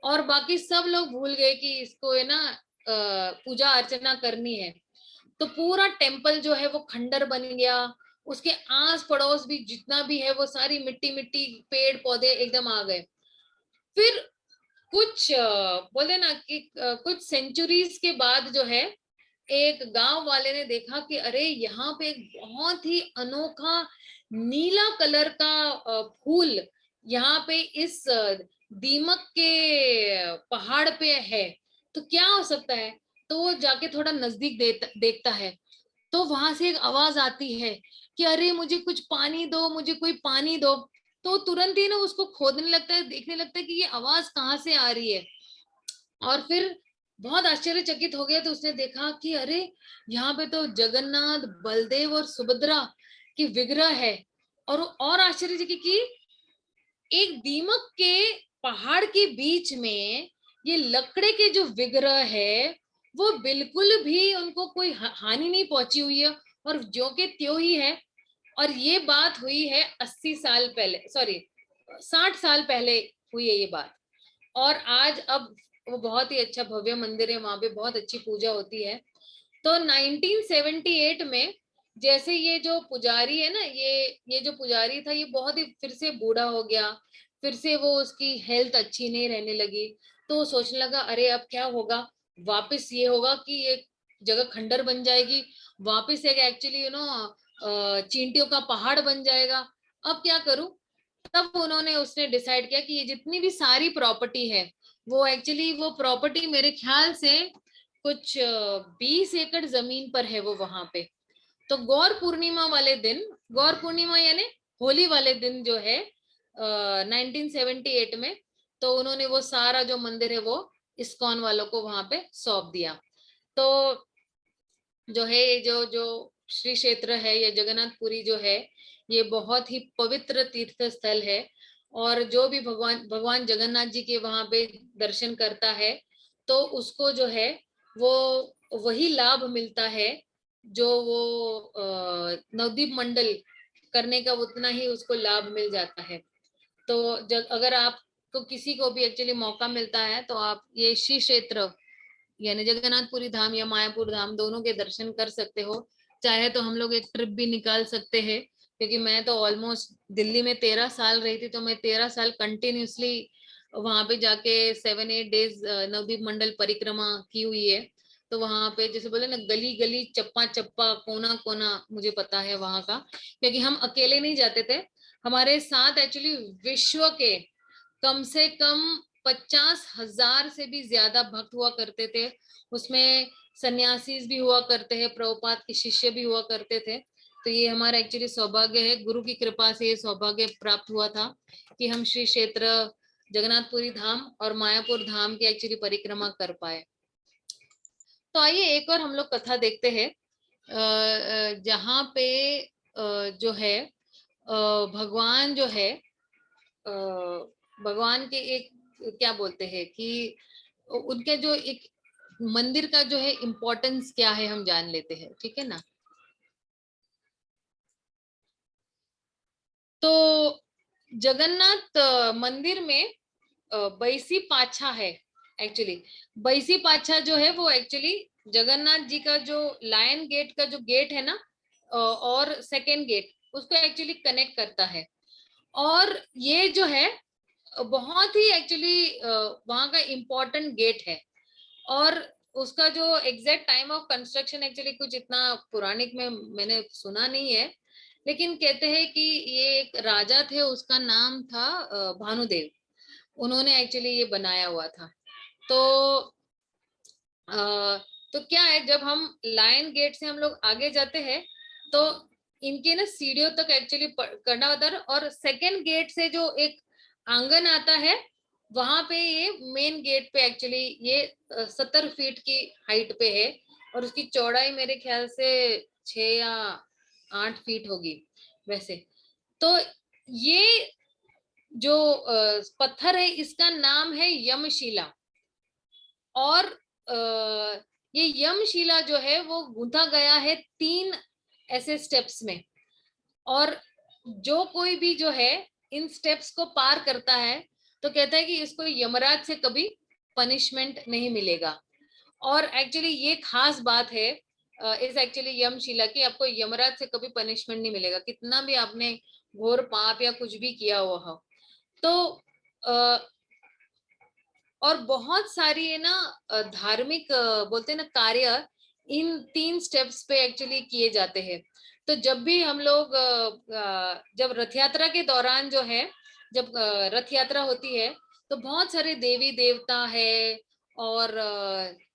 Speaker 2: और बाकी सब लोग भूल गए कि इसको है ना पूजा अर्चना करनी है। तो पूरा टेम्पल जो है वो खंडर बन गया, उसके आस पड़ोस भी जितना भी है वो सारी मिट्टी मिट्टी पेड़ पौधे एकदम आ गए। फिर कुछ बोले ना कि कुछ सेंचुरीज के बाद जो है एक गांव वाले ने देखा कि अरे यहाँ पे एक बहुत ही अनोखा नीला कलर का फूल यहाँ पे इस दीमक के पहाड़ पे है, तो क्या हो सकता है। तो वो जाके थोड़ा नजदीक देखता है, तो वहां से एक आवाज आती है कि अरे मुझे कुछ पानी दो, मुझे कोई पानी दो। तो तुरंत ही ना उसको खोदने लगता है, देखने लगता है कि ये आवाज कहाँ से आ रही है। और फिर बहुत आश्चर्यचकित हो गया, तो उसने देखा कि अरे यहाँ पे तो जगन्नाथ बलदेव और सुभद्रा की विग्रह है। और आश्चर्य की एक दीमक के पहाड़ के बीच में ये लकड़े के जो विग्रह है वो बिल्कुल भी उनको कोई हानि नहीं पहुंची हुई है, और ज्यों के त्यों ही है। और ये बात हुई है 80 साल पहले, सॉरी 60 साल पहले हुई है ये बात। और आज अब वो बहुत ही अच्छा भव्य मंदिर है, वहां पे बहुत अच्छी पूजा होती है। तो 1978 में जैसे ये जो पुजारी है ना, ये जो पुजारी था ये बहुत ही फिर से बूढ़ा हो गया, फिर से वो उसकी हेल्थ अच्छी नहीं रहने लगी, तो वो सोचने लगा अरे अब क्या होगा, वापस ये होगा कि ये जगह खंडर बन जाएगी, वापस एक एक्चुअली चींटियों का पहाड़ बन जाएगा, अब क्या करूं। तब उन्होंने उसने डिसाइड किया कि ये जितनी भी सारी प्रॉपर्टी है वो एक्चुअली वो प्रॉपर्टी मेरे ख्याल से कुछ 20 एकड़ जमीन पर है वो वहां पे। तो गौर पूर्णिमा वाले दिन, गौर पूर्णिमा यानी होली वाले दिन जो है 1978 में, तो उन्होंने वो सारा जो मंदिर है वो इस्कॉन वालों को वहां पे सौंप दिया। तो जो है जो जो श्री क्षेत्र है या जगन्नाथपुरी जो है ये बहुत ही पवित्र तीर्थ स्थल है, और जो भी भगवान भगवान जगन्नाथ जी के वहां पे दर्शन करता है तो उसको जो है वो वही लाभ मिलता है जो वो नवदीप मंडल करने का उतना ही उसको लाभ मिल जाता है। तो अगर आपको किसी को भी एक्चुअली मौका मिलता है तो आप ये श्री क्षेत्र यानी जगन्नाथपुरी धाम या मायापुर धाम दोनों के दर्शन कर सकते हो। चाहे तो हम लोग एक ट्रिप भी निकाल सकते हैं क्योंकि मैं तो ऑलमोस्ट दिल्ली में 13 साल रही थी, तो मैं 13 साल कंटिन्यूसली वहां पे जाके 7-8 डेज नवदीप मंडल परिक्रमा की हुई है। तो वहां पे जैसे बोले ना, गली गली चप्पा चप्पा कोना कोना मुझे पता है वहां का, क्योंकि हम अकेले नहीं जाते थे, हमारे साथ एक्चुअली विश्व के कम से कम 50,000 से भी ज्यादा भक्त हुआ करते थे। उसमें सन्यासी भी हुआ करते हैं, प्रभुपाद के शिष्य भी हुआ करते थे। तो ये हमारा एक्चुअली सौभाग्य है, गुरु की कृपा से ये सौभाग्य प्राप्त हुआ था कि हम श्री क्षेत्र जगन्नाथपुरी धाम और मायापुर धाम की एक्चुअली परिक्रमा कर पाए। तो आइए एक और हम लोग कथा देखते हैं, जहाँ पे जो है भगवान जो है, भगवान के एक क्या बोलते हैं कि उनके जो एक मंदिर का जो है इम्पोर्टेंस क्या है, हम जान लेते हैं, ठीक है ना। तो जगन्नाथ मंदिर में बैसी पाछा है एक्चुअली। बैसी पाछा जो है वो एक्चुअली जगन्नाथ जी का जो लायन गेट का जो गेट है ना, और सेकेंड गेट, उसको एक्चुअली कनेक्ट करता है। और ये जो है बहुत ही एक्चुअली वहां का इम्पोर्टेंट गेट है। और उसका जो exact time of construction actually कुछ इतना पुराणिक में मैंने सुना नहीं है, लेकिन कहते हैं कि ये एक राजा थे, उसका नाम था भानुदेव, उन्होंने एक्चुअली ये बनाया हुआ था। तो तो क्या है, जब हम लायन गेट से हम लोग आगे जाते हैं तो इनके ना सीढ़ियों तक एक्चुअली करना होता है, और सेकेंड गेट से जो एक आंगन आता है, वहां पे ये मेन गेट पे एक्चुअली ये 70 फीट की हाइट पे है, और उसकी चौड़ाई मेरे ख्याल से 6 या 8 फीट होगी वैसे। तो ये जो पत्थर है, इसका नाम है यमशिला। और ये यमशिला जो है वो गूंथा गया है 3 ऐसे स्टेप्स में। और जो कोई भी जो है इन स्टेप्स को पार करता है तो कहता है कि इसको यमराज से कभी पनिशमेंट नहीं मिलेगा। और एक्चुअली ये खास बात है इस एक्चुअली यमशिला की, आपको यमराज से कभी पनिशमेंट नहीं मिलेगा, कितना भी आपने घोर पाप या कुछ भी किया हुआ हो। तो और बहुत सारी है ना धार्मिक बोलते हैं ना कार्य इन 3 स्टेप्स पे एक्चुअली किए जाते हैं। तो जब भी हम लोग जब रथ यात्रा के दौरान जो है, जब रथ यात्रा होती है, तो बहुत सारे देवी देवता है, और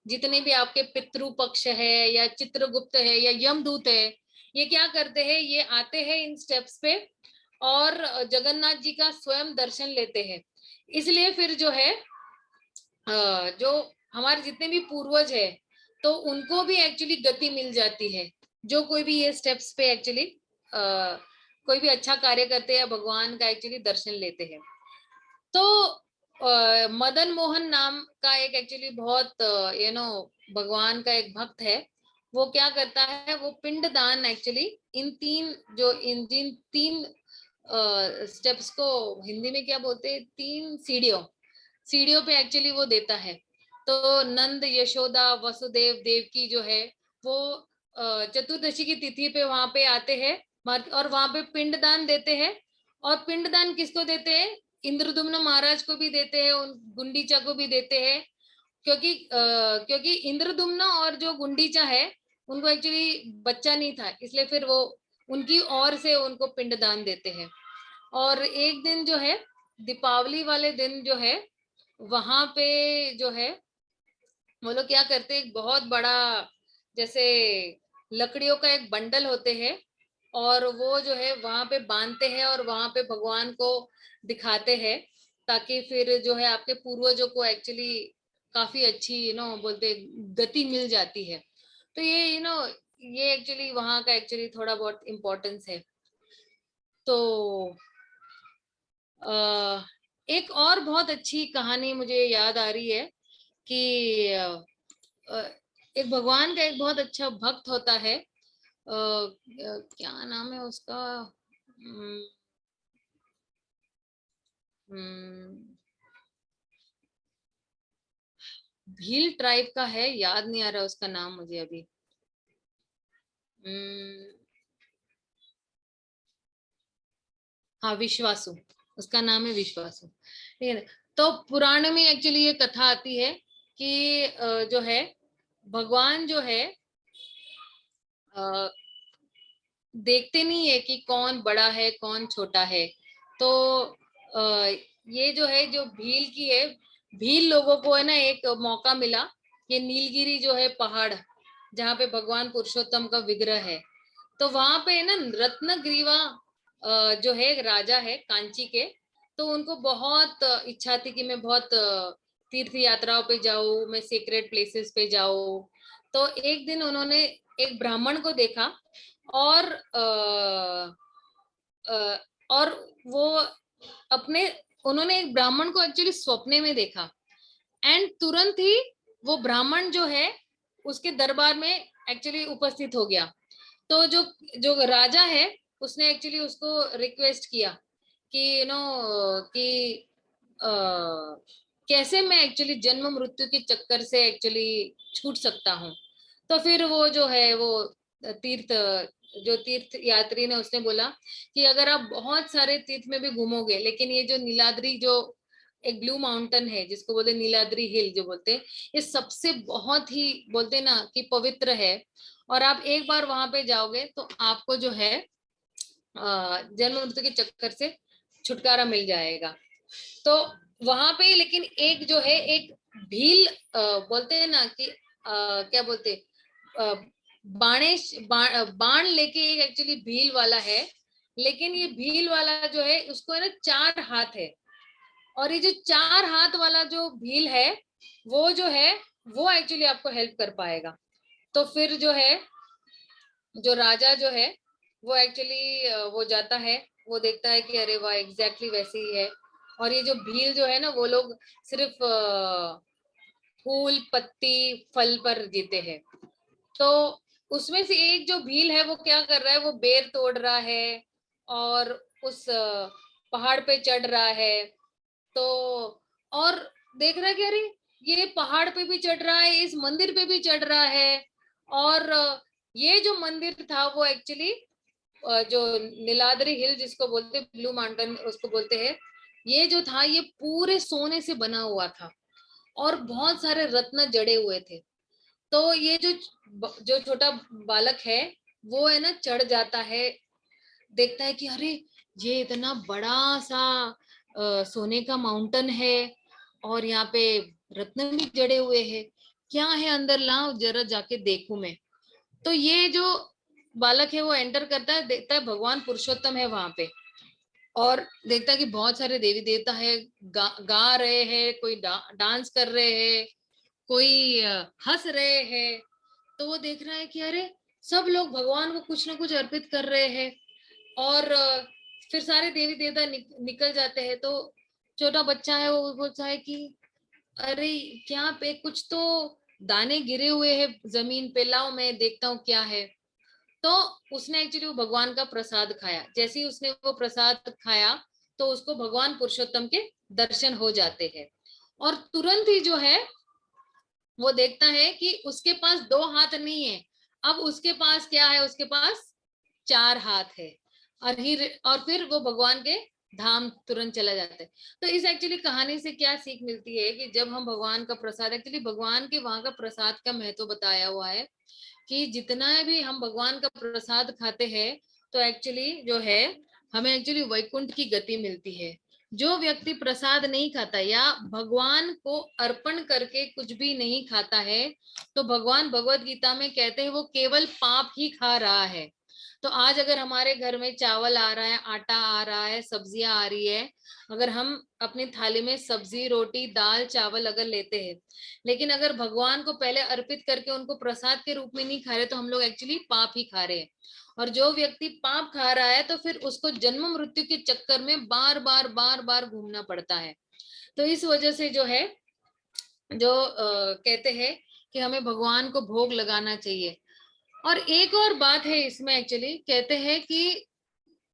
Speaker 2: जितने भी आपके पितृ पक्ष है या चित्रगुप्त है या यमदूत है, ये क्या करते हैं, ये आते हैं इन स्टेप्स पे और जगन्नाथ जी का स्वयं दर्शन लेते हैं। इसलिए फिर जो है जो हमारे जितने भी पूर्वज है, तो उनको भी एक्चुअली गति मिल जाती है, जो कोई भी ये स्टेप्स पे एक्चुअली कोई भी अच्छा कार्य करते हैं या भगवान का एक्चुअली दर्शन लेते हैं। तो मदन मोहन नाम का एक एक्चुअली बहुत भगवान का एक भक्त है। वो क्या करता है, वो पिंडदान एक्चुअली इन जिन 3 स्टेप्स को हिंदी में क्या बोलते हैं, 3 सीढ़ियों पे एक्चुअली वो देता है। तो नंद यशोदा वसुदेव देवकी जो है वो चतुर्दशी की तिथि पे वहां पे आते हैं, और वहां पे पिंडदान देते हैं। और पिंडदान किसको देते हैं, इंद्रदुम्न महाराज को भी देते हैं, उन गुंडीचा को भी देते हैं। क्योंकि इंद्रदुम्न और जो गुंडीचा है, उनको एक्चुअली बच्चा नहीं था, इसलिए फिर वो उनकी ओर से उनको पिंडदान देते हैं। और एक दिन जो है, दीपावली वाले दिन जो है, वहां पे जो है वो लोग क्या करते हैं, एक बहुत बड़ा जैसे लकड़ियों का एक बंडल होते हैं, और वो जो है वहां पे बांधते हैं और वहां पे भगवान को दिखाते हैं, ताकि फिर जो है आपके पूर्वजों को एक्चुअली काफी अच्छी बोलते गति मिल जाती है। तो ये ये एक्चुअली वहां का एक्चुअली थोड़ा बहुत इम्पोर्टेंस है। तो एक और बहुत अच्छी कहानी मुझे याद आ रही है कि एक भगवान का एक बहुत अच्छा भक्त होता है, क्या नाम है उसका, हम्म, हम्म, भील ट्राइब का है, याद नहीं आ रहा उसका नाम मुझे अभी। हम्म, हाँ विश्वासु, उसका नाम है विश्वासु, ठीक है। तो पुराण में एक्चुअली ये कथा आती है कि जो है भगवान जो है देखते नहीं है कि कौन बड़ा है कौन छोटा है। तो ये जो है जो भील की है, भील लोगों को है ना एक मौका मिला, ये नीलगिरी जो है पहाड़ जहाँ पे भगवान पुरुषोत्तम का विग्रह है, तो वहां पे है ना रत्नग्रीवा जो है राजा है कांची के, तो उनको बहुत इच्छा थी कि मैं बहुत तीर्थ यात्राओं पे जाऊं, मैं सीक्रेट प्लेसेस पे जाऊं। तो एक दिन उन्होंने एक ब्राह्मण को देखा और अ, और वो अपने उन्होंने एक ब्राह्मण को एक्चुअली स्वप्ने में देखा, एंड तुरंत ही वो ब्राह्मण जो है उसके दरबार में एक्चुअली उपस्थित हो गया। तो जो जो राजा है उसने एक्चुअली उसको रिक्वेस्ट किया कि कि अ, कैसे मैं एक्चुअली जन्म मृत्यु के चक्कर से एक्चुअली छूट सकता हूँ। तो फिर वो जो है वो तीर्थ जो तीर्थ यात्री ने उसने बोला कि अगर आप बहुत सारे तीर्थ में भी घूमोगे, लेकिन ये जो नीलाद्री जो एक ब्लू माउंटेन है जिसको बोलते नीलाद्री हिल जो बोलते हैं, ये सबसे बहुत ही बोलते ना कि पवित्र है, और आप एक बार वहां पे जाओगे तो आपको जो है जन्म मृत्यु के चक्कर से छुटकारा मिल जाएगा। तो वहां पे लेकिन एक जो है एक भील बोलते हैं ना कि क्या बोलते अ, बाण लेके एक एक्चुअली भील वाला है, लेकिन ये भील वाला जो है उसको है ना 4 हाथ है, और ये जो 4 हाथ वाला जो भील है वो जो है वो एक्चुअली आपको हेल्प कर पाएगा। तो फिर जो है जो राजा जो है वो एक्चुअली वो जाता है, वो देखता है कि अरे वाह एग्जैक्टली वैसे ही है। और ये जो भील जो है ना वो लोग सिर्फ फूल पत्ती फल पर जीते हैं। तो उसमें से एक जो भील है वो क्या कर रहा है, वो बेर तोड़ रहा है और उस पहाड़ पे चढ़ रहा है। तो और देख रहा है कि अरे ये पहाड़ पे भी चढ़ रहा है, इस मंदिर पे भी चढ़ रहा है, और ये जो मंदिर था वो एक्चुअली जो नीलाद्री हिल जिसको बोलते ब्लू माउंटेन उसको बोलते हैं, ये जो था ये पूरे सोने से बना हुआ था और बहुत सारे रत्न जड़े हुए थे। तो ये जो जो छोटा बालक है वो है ना चढ़ जाता है, देखता है कि अरे ये इतना बड़ा सा सोने का माउंटेन है और यहाँ पे रत्न भी जड़े हुए हैं, क्या है अंदर, लाओ जरा जाके देखूं मैं। तो ये जो बालक है वो एंटर करता है, देखता है भगवान पुरुषोत्तम है वहां पे, और देखता है कि बहुत सारे देवी देवता है, गा रहे हैं, कोई डांस कर रहे हैं, कोई हंस रहे हैं। तो वो देख रहा है कि अरे सब लोग भगवान को कुछ ना कुछ अर्पित कर रहे हैं, और फिर सारे देवी देवता निकल जाते हैं। तो छोटा बच्चा है वो बोलता है कि अरे क्या पे कुछ तो दाने गिरे हुए हैं जमीन पे, लाओ मैं देखता हूँ क्या है। तो उसने एक्चुअली वो भगवान का प्रसाद खाया, जैसे ही उसने वो प्रसाद खाया तो उसको भगवान पुरुषोत्तम के दर्शन हो जाते हैं, और तुरंत ही जो है वो देखता है कि उसके पास 2 हाथ नहीं है, अब उसके पास क्या है, उसके पास 4 हाथ है, और फिर वो भगवान के धाम तुरंत चला जाता है। तो इस एक्चुअली कहानी से क्या सीख मिलती है कि जब हम भगवान का प्रसाद, एक्चुअली भगवान के वहां का प्रसाद का महत्व बताया हुआ है कि जितना भी हम भगवान का प्रसाद खाते हैं तो एक्चुअली जो है हमें एक्चुअली वैकुंठ की गति मिलती है। जो व्यक्ति प्रसाद नहीं खाता या भगवान को अर्पण करके कुछ भी नहीं खाता है, तो भगवान भगवत गीता में कहते हैं वो केवल पाप ही खा रहा है। तो आज अगर हमारे घर में चावल आ रहा है, आटा आ रहा है, सब्जियां आ रही है, अगर हम अपनी थाली में सब्जी रोटी दाल चावल अगर लेते हैं, लेकिन अगर भगवान को पहले अर्पित करके उनको प्रसाद के रूप में नहीं खा रहे, तो हम लोग एक्चुअली पाप ही खा रहे हैं। और जो व्यक्ति पाप खा रहा है तो फिर उसको जन्म मृत्यु के चक्कर में बार बार घूमना पड़ता है। तो इस वजह से जो है जो कहते हैं कि हमें भगवान को भोग लगाना चाहिए। और एक और बात है इसमें, एक्चुअली कहते हैं कि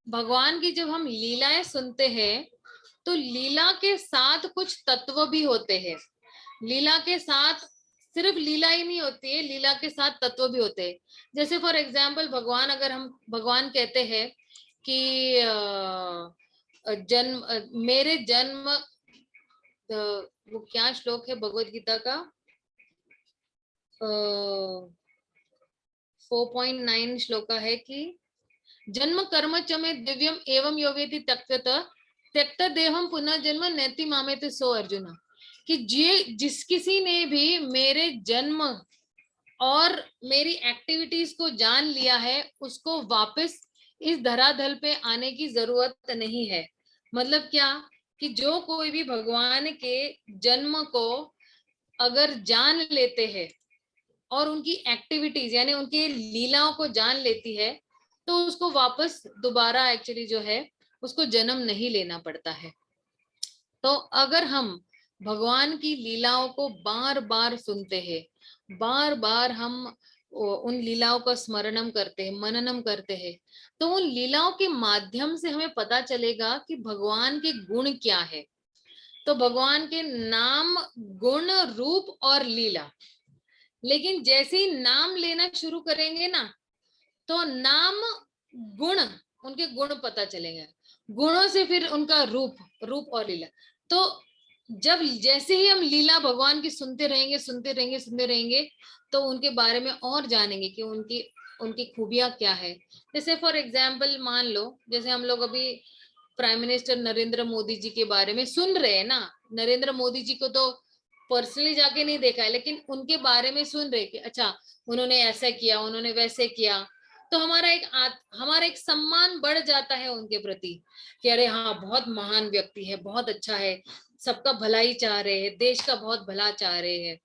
Speaker 2: भगवान की जब हम लीलाएं सुनते हैं तो लीला के साथ कुछ तत्व भी होते हैं। लीला के साथ सिर्फ लीला ही नहीं होती है, लीला के साथ तत्व भी होते हैं। जैसे फॉर एग्जाम्पल भगवान, अगर हम भगवान कहते हैं कि मेरे जन्म, वो क्या श्लोक है भगवत गीता का, 4.9 श्लोक है कि जन्म कर्म च में दिव्यम एवं यो वेति त्यक्त त्यक्त देहम पुनः जन्म नैति मामेति सो अर्जुन, कि जिस किसी ने भी मेरे जन्म और मेरी एक्टिविटीज को जान लिया है, उसको वापस इस धरातल पे आने की जरूरत नहीं है। मतलब क्या, कि जो कोई भी भगवान के जन्म को अगर जान लेते हैं और उनकी एक्टिविटीज यानी उनकी लीलाओं को जान लेती है, तो उसको वापस दोबारा एक्चुअली जो है उसको जन्म नहीं लेना पड़ता है। तो अगर हम भगवान की लीलाओं को बार बार सुनते हैं, बार बार हम उन लीलाओं का स्मरणम करते हैं, मननम करते हैं, तो उन लीलाओं के माध्यम से हमें पता चलेगा कि भगवान के गुण क्या है। तो भगवान के नाम, गुण, रूप और लीला। लेकिन जैसे ही नाम लेना शुरू करेंगे ना, तो नाम, गुण, उनके गुण पता चलेंगे, गुणों से फिर उनका रूप, रूप और लीला। तो जब जैसे ही हम लीला भगवान की सुनते रहेंगे, सुनते रहेंगे, सुनते रहेंगे, तो उनके बारे में और जानेंगे कि उनकी उनकी खूबियां क्या है। जैसे फॉर एग्जाम्पल मान लो, जैसे हम लोग अभी प्राइम मिनिस्टर नरेंद्र मोदी जी के बारे में सुन रहे हैं ना। नरेंद्र मोदी जी को तो पर्सनली जाके नहीं देखा है, लेकिन उनके बारे में सुन रहे कि अच्छा उन्होंने ऐसा किया, उन्होंने वैसे किया, तो हमारा एक सम्मान बढ़ जाता है उनके प्रति कि अरे हाँ, बहुत महान व्यक्ति है, बहुत अच्छा है, सबका भलाई चाह रहे हैं, देश का बहुत भला चाह रहे हैं।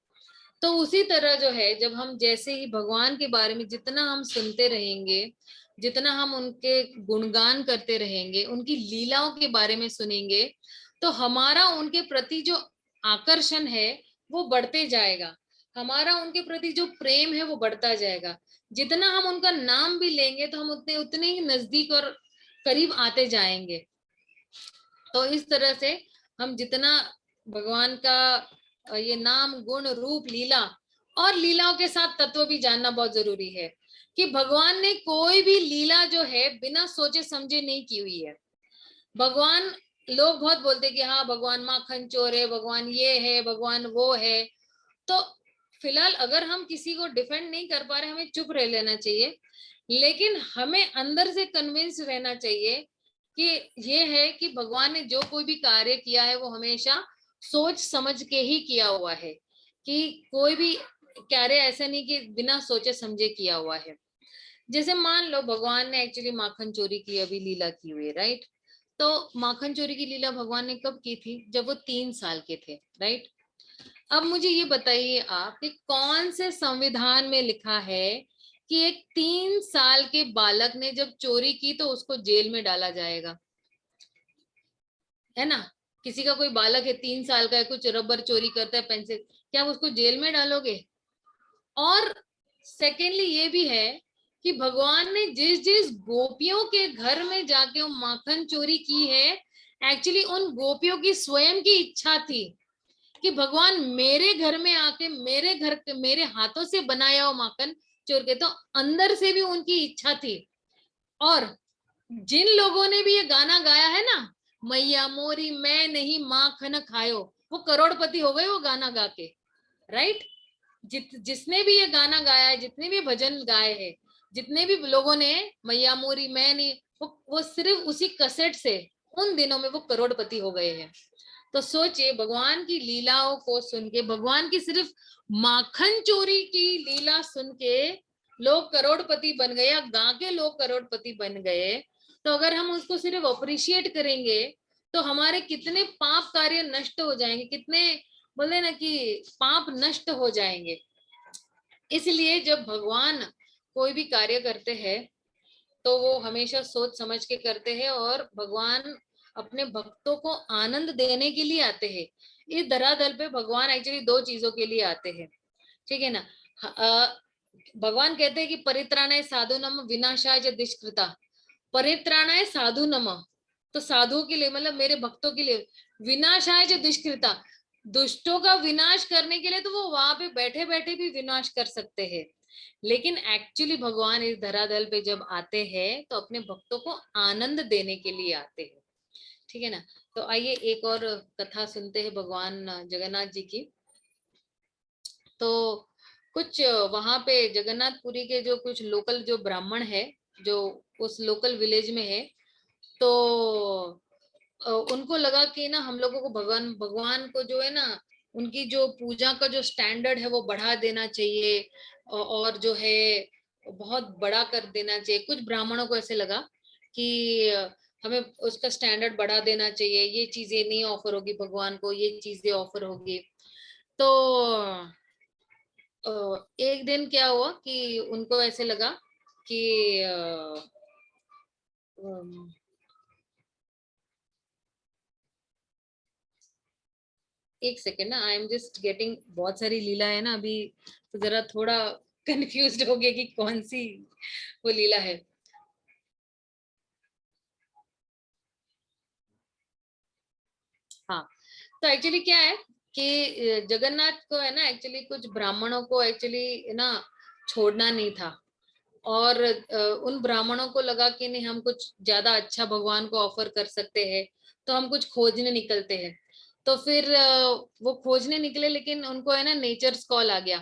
Speaker 2: तो उसी तरह जो है, जब हम जैसे ही भगवान के बारे में जितना हम सुनते रहेंगे, जितना हम उनके गुणगान करते रहेंगे, उनकी लीलाओं के बारे में सुनेंगे, तो हमारा उनके प्रति जो आकर्षण है वो बढ़ते जाएगा, हमारा उनके प्रति जो प्रेम है वो बढ़ता जाएगा। जितना हम उनका नाम भी लेंगे तो हम उतने उतने ही नजदीक और करीब आते जाएंगे। तो इस तरह से हम जितना भगवान का ये नाम, गुण, रूप, लीला, और लीलाओं के साथ तत्व भी जानना बहुत जरूरी है कि भगवान ने कोई भी लीला जो है बिना सोचे समझे नहीं की हुई है। भगवान, लोग बहुत बोलते कि हाँ भगवान माखन चोर है, भगवान ये है, भगवान वो है। तो फिलहाल अगर हम किसी को डिफेंड नहीं कर पा रहे, हमें चुप रह लेना चाहिए, लेकिन हमें अंदर से कन्विंस रहना चाहिए कि ये है कि भगवान ने जो कोई भी कार्य किया है वो हमेशा सोच समझ के ही किया हुआ है, कि कोई भी कार्य ऐसा नहीं कि बिना सोचे समझे किया हुआ है। जैसे मान लो भगवान ने एक्चुअली माखन चोरी की अभी लीला की हुई है, राइट। तो माखन चोरी की लीला भगवान ने कब की थी? जब वो 3 साल के थे, राइट। अब मुझे ये बताइए आप कि कौन से संविधान में लिखा है कि एक 3 साल के बालक ने जब चोरी की तो उसको जेल में डाला जाएगा? है ना। किसी का कोई बालक है 3 साल का है, कुछ रबर चोरी करता है, पेंसिल, क्या आप उसको जेल में डालोगे? और सेकेंडली ये भी है कि भगवान ने जिस जिस गोपियों के घर में जाके वो माखन चोरी की है, एक्चुअली उन गोपियों की स्वयं की इच्छा थी कि भगवान मेरे घर में आके मेरे हाथों से बनाया हुआ माखन चोर के। तो अंदर से भी उनकी इच्छा थी। और जिन लोगों ने भी ये गाना गाया है ना, मैया मोरी मैं नहीं माखन खायो, वो करोड़पति हो गए वो गाना गा के, राइट। जिसने भी ये गाना गाया है, जितने भी भजन गाए हैं, जितने भी लोगों ने मैया मोरी मैं नहीं, वो सिर्फ उसी कैसेट से उन दिनों में वो करोड़पति हो गए हैं। तो सोचिए, भगवान की लीलाओं को सुन के, भगवान की सिर्फ माखन चोरी की लीला सुन के लोग करोड़पति बन गए, या गा के लोग करोड़पति बन गए। तो अगर हम उसको सिर्फ अप्रिशिएट करेंगे तो हमारे कितने पाप कार्य नष्ट हो जाएंगे, कितने बोले ना कि पाप नष्ट हो जाएंगे। इसलिए जब भगवान कोई भी कार्य करते हैं तो वो हमेशा सोच समझ के करते हैं, और भगवान अपने भक्तों को आनंद देने के लिए आते हैं। इस धरातल पे भगवान एक्चुअली 2 चीजों के लिए आते हैं, ठीक है ना। भगवान कहते हैं कि परित्राणाय साधुनम विनाशाय च दुष्कृता। परित्राणाय साधुनम, तो साधुओं के लिए मतलब मेरे भक्तों के लिए, विनाशाय च दुष्कृता, दुष्टों का विनाश करने के लिए तो वो वहां पे बैठे बैठे भी विनाश कर सकते हैं। लेकिन एक्चुअली भगवान इस धरातल पे जब आते हैं तो अपने भक्तों को आनंद देने के लिए आते हैं। ठीक है ना। तो आइए एक और कथा सुनते हैं भगवान जगन्नाथ जी की। तो कुछ वहां पे जगन्नाथपुरी के जो कुछ लोकल जो ब्राह्मण है, जो उस लोकल विलेज में है, तो उनको लगा कि ना हम लोगों को भगवान भगवान को जो है ना, उनकी जो पूजा का जो स्टैंडर्ड है वो बढ़ा देना चाहिए, और जो है बहुत बड़ा कर देना चाहिए। कुछ ब्राह्मणों को ऐसे लगा कि हमें उसका स्टैंडर्ड बढ़ा देना चाहिए, ये चीजें नहीं ऑफर होगी भगवान को, ये चीजें ऑफर होगी। तो एक दिन क्या हुआ कि उनको ऐसे लगा कि अम, एक सेकेंड ना, आई एम जस्ट गेटिंग, बहुत सारी लीला है ना अभी, तो जरा थोड़ा कंफ्यूज्ड हो गया कि कौन सी वो लीला है। हाँ, तो एक्चुअली क्या है कि जगन्नाथ को है ना, एक्चुअली कुछ ब्राह्मणों को एक्चुअली ना छोड़ना नहीं था, और उन ब्राह्मणों को लगा कि नहीं, हम कुछ ज्यादा अच्छा भगवान को ऑफर कर सकते हैं, तो हम कुछ खोजने निकलते हैं। तो फिर वो खोजने निकले, लेकिन उनको है ना नेचर्स कॉल आ गया।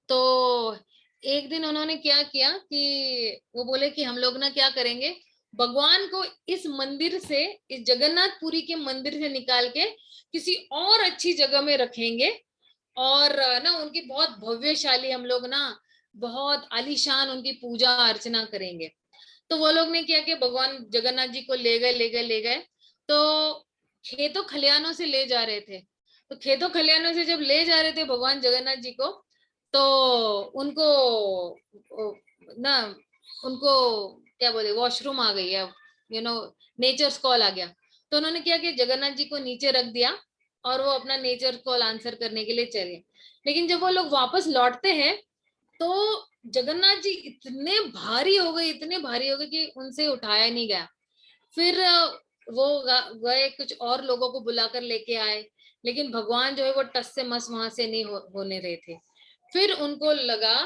Speaker 2: तो एक दिन उन्होंने क्या किया कि वो बोले कि हम लोग ना क्या करेंगे, भगवान को इस मंदिर से, इस जगन्नाथपुरी के मंदिर से निकाल के किसी और अच्छी जगह में रखेंगे, और ना उनकी बहुत भव्यशाली हम लोग ना, बहुत आलीशान उनकी पूजा अर्चना करेंगे। तो वो लोग ने क्या किया, भगवान जगन्नाथ जी को ले गए। तो खेतों खलियानों से ले जा रहे थे। तो खेतों खलियानों से जब ले जा रहे थे भगवान जगन्नाथ जी को, तो उनको ना, उनको क्या बोले, वॉशरूम आ गई है, नो नेचर्स कॉल आ गया। तो उन्होंने क्या किया, जगन्नाथ जी को नीचे रख दिया, और वो अपना नेचर कॉल आंसर करने के लिए चले। लेकिन जब वो लोग वापस लौटते हैं, तो जगन्नाथ जी इतने भारी हो गए, इतने भारी हो गए कि उनसे उठाया नहीं गया। फिर वो गए, कुछ और लोगों को बुलाकर लेके आए, लेकिन भगवान जो है वो टस से मस वहां से नहीं होने रहे थे। फिर उनको लगा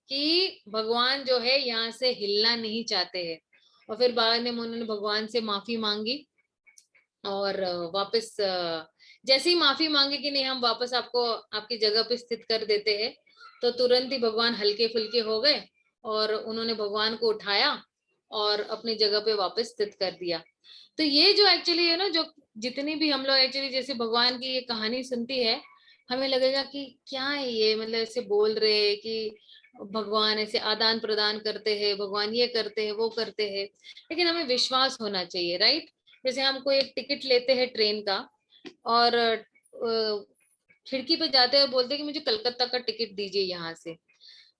Speaker 2: कि भगवान जो है यहाँ से हिलना नहीं चाहते हैं, और फिर बाद में उन्होंने भगवान से माफी मांगी, और वापस जैसे ही माफी मांगी कि नहीं, हम वापस आपको आपकी जगह पे स्थित कर देते हैं, तो तुरंत ही भगवान हल्के फुल्के हो गए, और उन्होंने भगवान को उठाया और अपनी जगह पे वापस स्थित कर दिया। तो ये जो एक्चुअली है ना, जो जितनी भी हम लोग एक्चुअली जैसे भगवान की ये कहानी सुनती है, हमें लगेगा कि क्या है ये, मतलब ऐसे बोल रहे हैं कि भगवान ऐसे आदान प्रदान करते हैं, भगवान ये करते हैं वो करते हैं, लेकिन हमें विश्वास होना चाहिए, राइट। जैसे हम कोई एक टिकट लेते हैं ट्रेन का, और खिड़की पे जाते हैं और बोलते हैं कि मुझे कलकत्ता का टिकट दीजिए यहाँ से।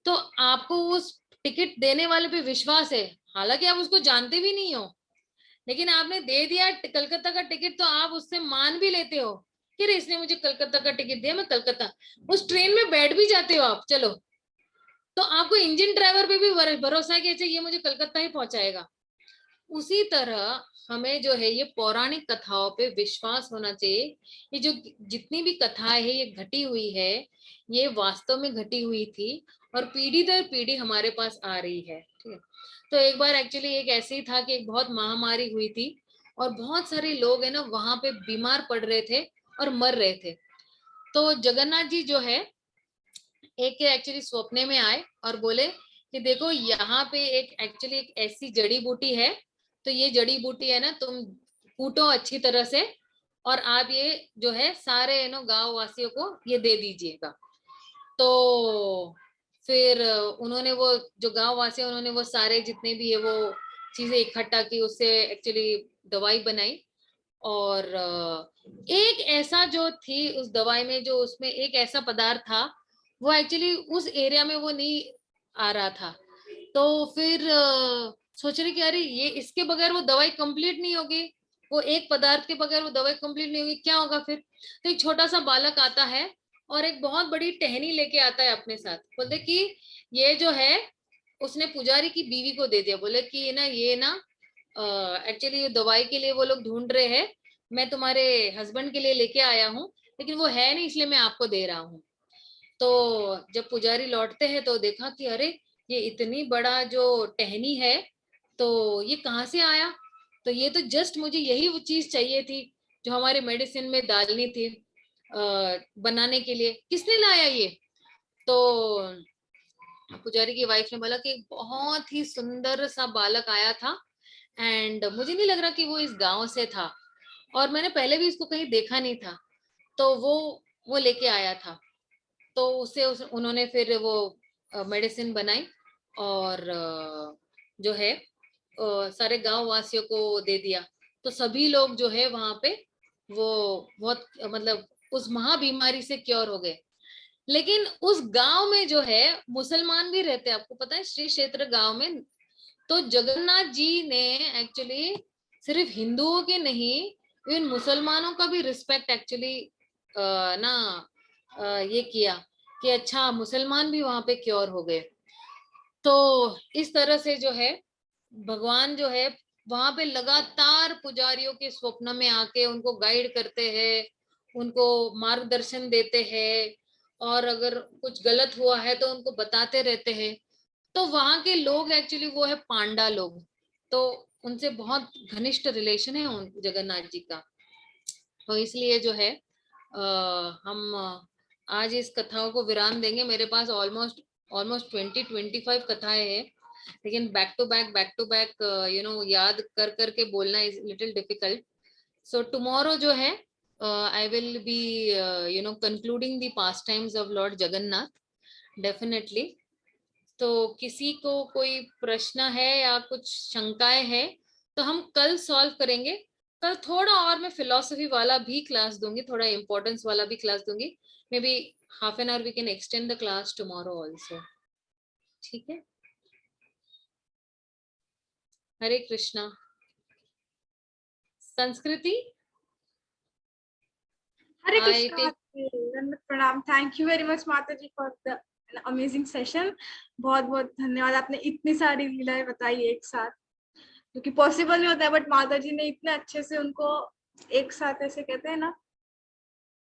Speaker 2: तो आपको उस टिकट देने वाले पे विश्वास है, हालांकि आप उसको जानते भी नहीं हो, लेकिन आपने दे दिया कलकत्ता का टिकट, तो आप उससे मान भी लेते हो कि अरे इसने मुझे कलकत्ता का टिकट दिया, मैं कलकत्ता, उस ट्रेन में बैठ भी जाते हो आप, चलो। तो आपको इंजन ड्राइवर पे भी भरोसा है कि अच्छा ये मुझे कलकत्ता ही पहुंचाएगा। उसी तरह हमें जो है ये पौराणिक कथाओं पे विश्वास होना चाहिए। ये जो जितनी भी कथाएं है ये घटी हुई है, ये वास्तव में घटी हुई थी, और पीढ़ी दर पीढ़ी हमारे पास आ रही है, ठीक है। तो एक बार एक्चुअली एक ऐसे ही था कि एक बहुत महामारी हुई थी, और बहुत सारे लोग है ना वहां पे बीमार पड़ रहे थे और मर रहे थे। तो जगन्नाथ जी जो है एक एक्चुअली सपने में आए और बोले कि देखो यहाँ पे एक एक्चुअली एक ऐसी जड़ी बूटी है, तो ये जड़ी बूटी है ना, तुम कूटो अच्छी तरह से, और आप ये जो है सारे गांव वासियों को ये दे दीजिएगा। तो फिर उन्होंने वो जो गांव वासी हैं, उन्होंने वो सारे जितने भी है वो चीजें इकट्ठा की, उससे एक्चुअली दवाई बनाई। और एक ऐसा जो थी उस दवाई में, जो उसमें एक ऐसा पदार्थ था, वो एक्चुअली उस एरिया में वो नहीं आ रहा था। तो फिर सोच रहे कि अरे ये इसके बगैर वो दवाई कंप्लीट नहीं होगी, वो एक पदार्थ के बगैर वो दवाई कंप्लीट नहीं होगी, क्या होगा फिर। तो एक छोटा सा बालक आता है, और एक बहुत बड़ी टहनी लेके आता है अपने साथ, बोलते कि ये जो है, उसने पुजारी की बीवी को दे दिया, बोले कि ये ना एक्चुअली ये दवाई के लिए वो लोग ढूंढ रहे हैं, मैं तुम्हारे हस्बैंड के लिए लेके आया हूँ, लेकिन वो है नहीं, इसलिए मैं आपको दे रहा हूँ। तो जब पुजारी लौटते हैं तो देखा कि अरे ये इतनी बड़ा जो टहनी है, तो ये कहाँ से आया। तो ये तो जस्ट मुझे यही वो चीज चाहिए थी जो हमारे मेडिसिन में डालनी थी बनाने के लिए। किसने लाया ये? तो पुजारी की वाइफ ने बोला कि बहुत ही सुंदर सा बालक आया था, एंड मुझे नहीं लग रहा कि वो इस गांव से था, और मैंने पहले भी इसको कहीं देखा नहीं था, तो वो लेके आया था। तो उन्होंने फिर वो मेडिसिन बनाई, और जो है सारे गांव वासियों को दे दिया। तो सभी लोग जो है वहां पे वो बहुत मतलब उस महाबीमारी से क्योर हो गए। लेकिन उस गांव में जो है मुसलमान भी रहते हैं, आपको पता है, श्री क्षेत्र गांव में। तो जगन्नाथ जी ने एक्चुअली सिर्फ हिंदुओं के नहीं, इवन मुसलमानों का भी रिस्पेक्ट एक्चुअली ना ये किया कि अच्छा मुसलमान भी वहां पे क्योर हो गए। तो इस तरह से जो है भगवान जो है वहां पे लगातार पुजारियों के स्वप्न में आके उनको गाइड करते हैं, उनको मार्गदर्शन देते हैं, और अगर कुछ गलत हुआ है तो उनको बताते रहते हैं। तो वहां के लोग एक्चुअली वो है पांडा लोग, तो उनसे बहुत घनिष्ठ रिलेशन है उन जगन्नाथ जी का। तो इसलिए जो है हम आज इस कथाओं को विराम देंगे। मेरे पास ऑलमोस्ट ऑलमोस्ट 20-25 कथाएं हैं, लेकिन बैक टू बैक याद कर करके बोलना is little difficult. So tomorrow जो है I will be concluding the pass times of Lord Jagannath definitely. तो किसी को कोई प्रश्न है या कुछ शंकाएं है तो हम कल सॉल्व करेंगे। कल थोड़ा और मैं फिलोसफी वाला भी क्लास दूंगी, थोड़ा इंपॉर्टेंस वाला भी क्लास दूंगी। Maybe half an hour we can extend the class tomorrow also. ठीक है, हरे कृष्णा। संस्कृति,
Speaker 1: हरे
Speaker 2: आई
Speaker 1: कृष्णा,
Speaker 2: टेक।
Speaker 1: दंडवत प्रणाम। थैंक यू वेरी मच माता जी फॉर द अमेजिंग सेशन। बहुत बहुत धन्यवाद, आपने इतनी सारी लीलाएं बताई एक साथ, जो कि पॉसिबल नहीं होता है, बट माता जी ने इतने अच्छे से उनको एक साथ, ऐसे कहते हैं ना,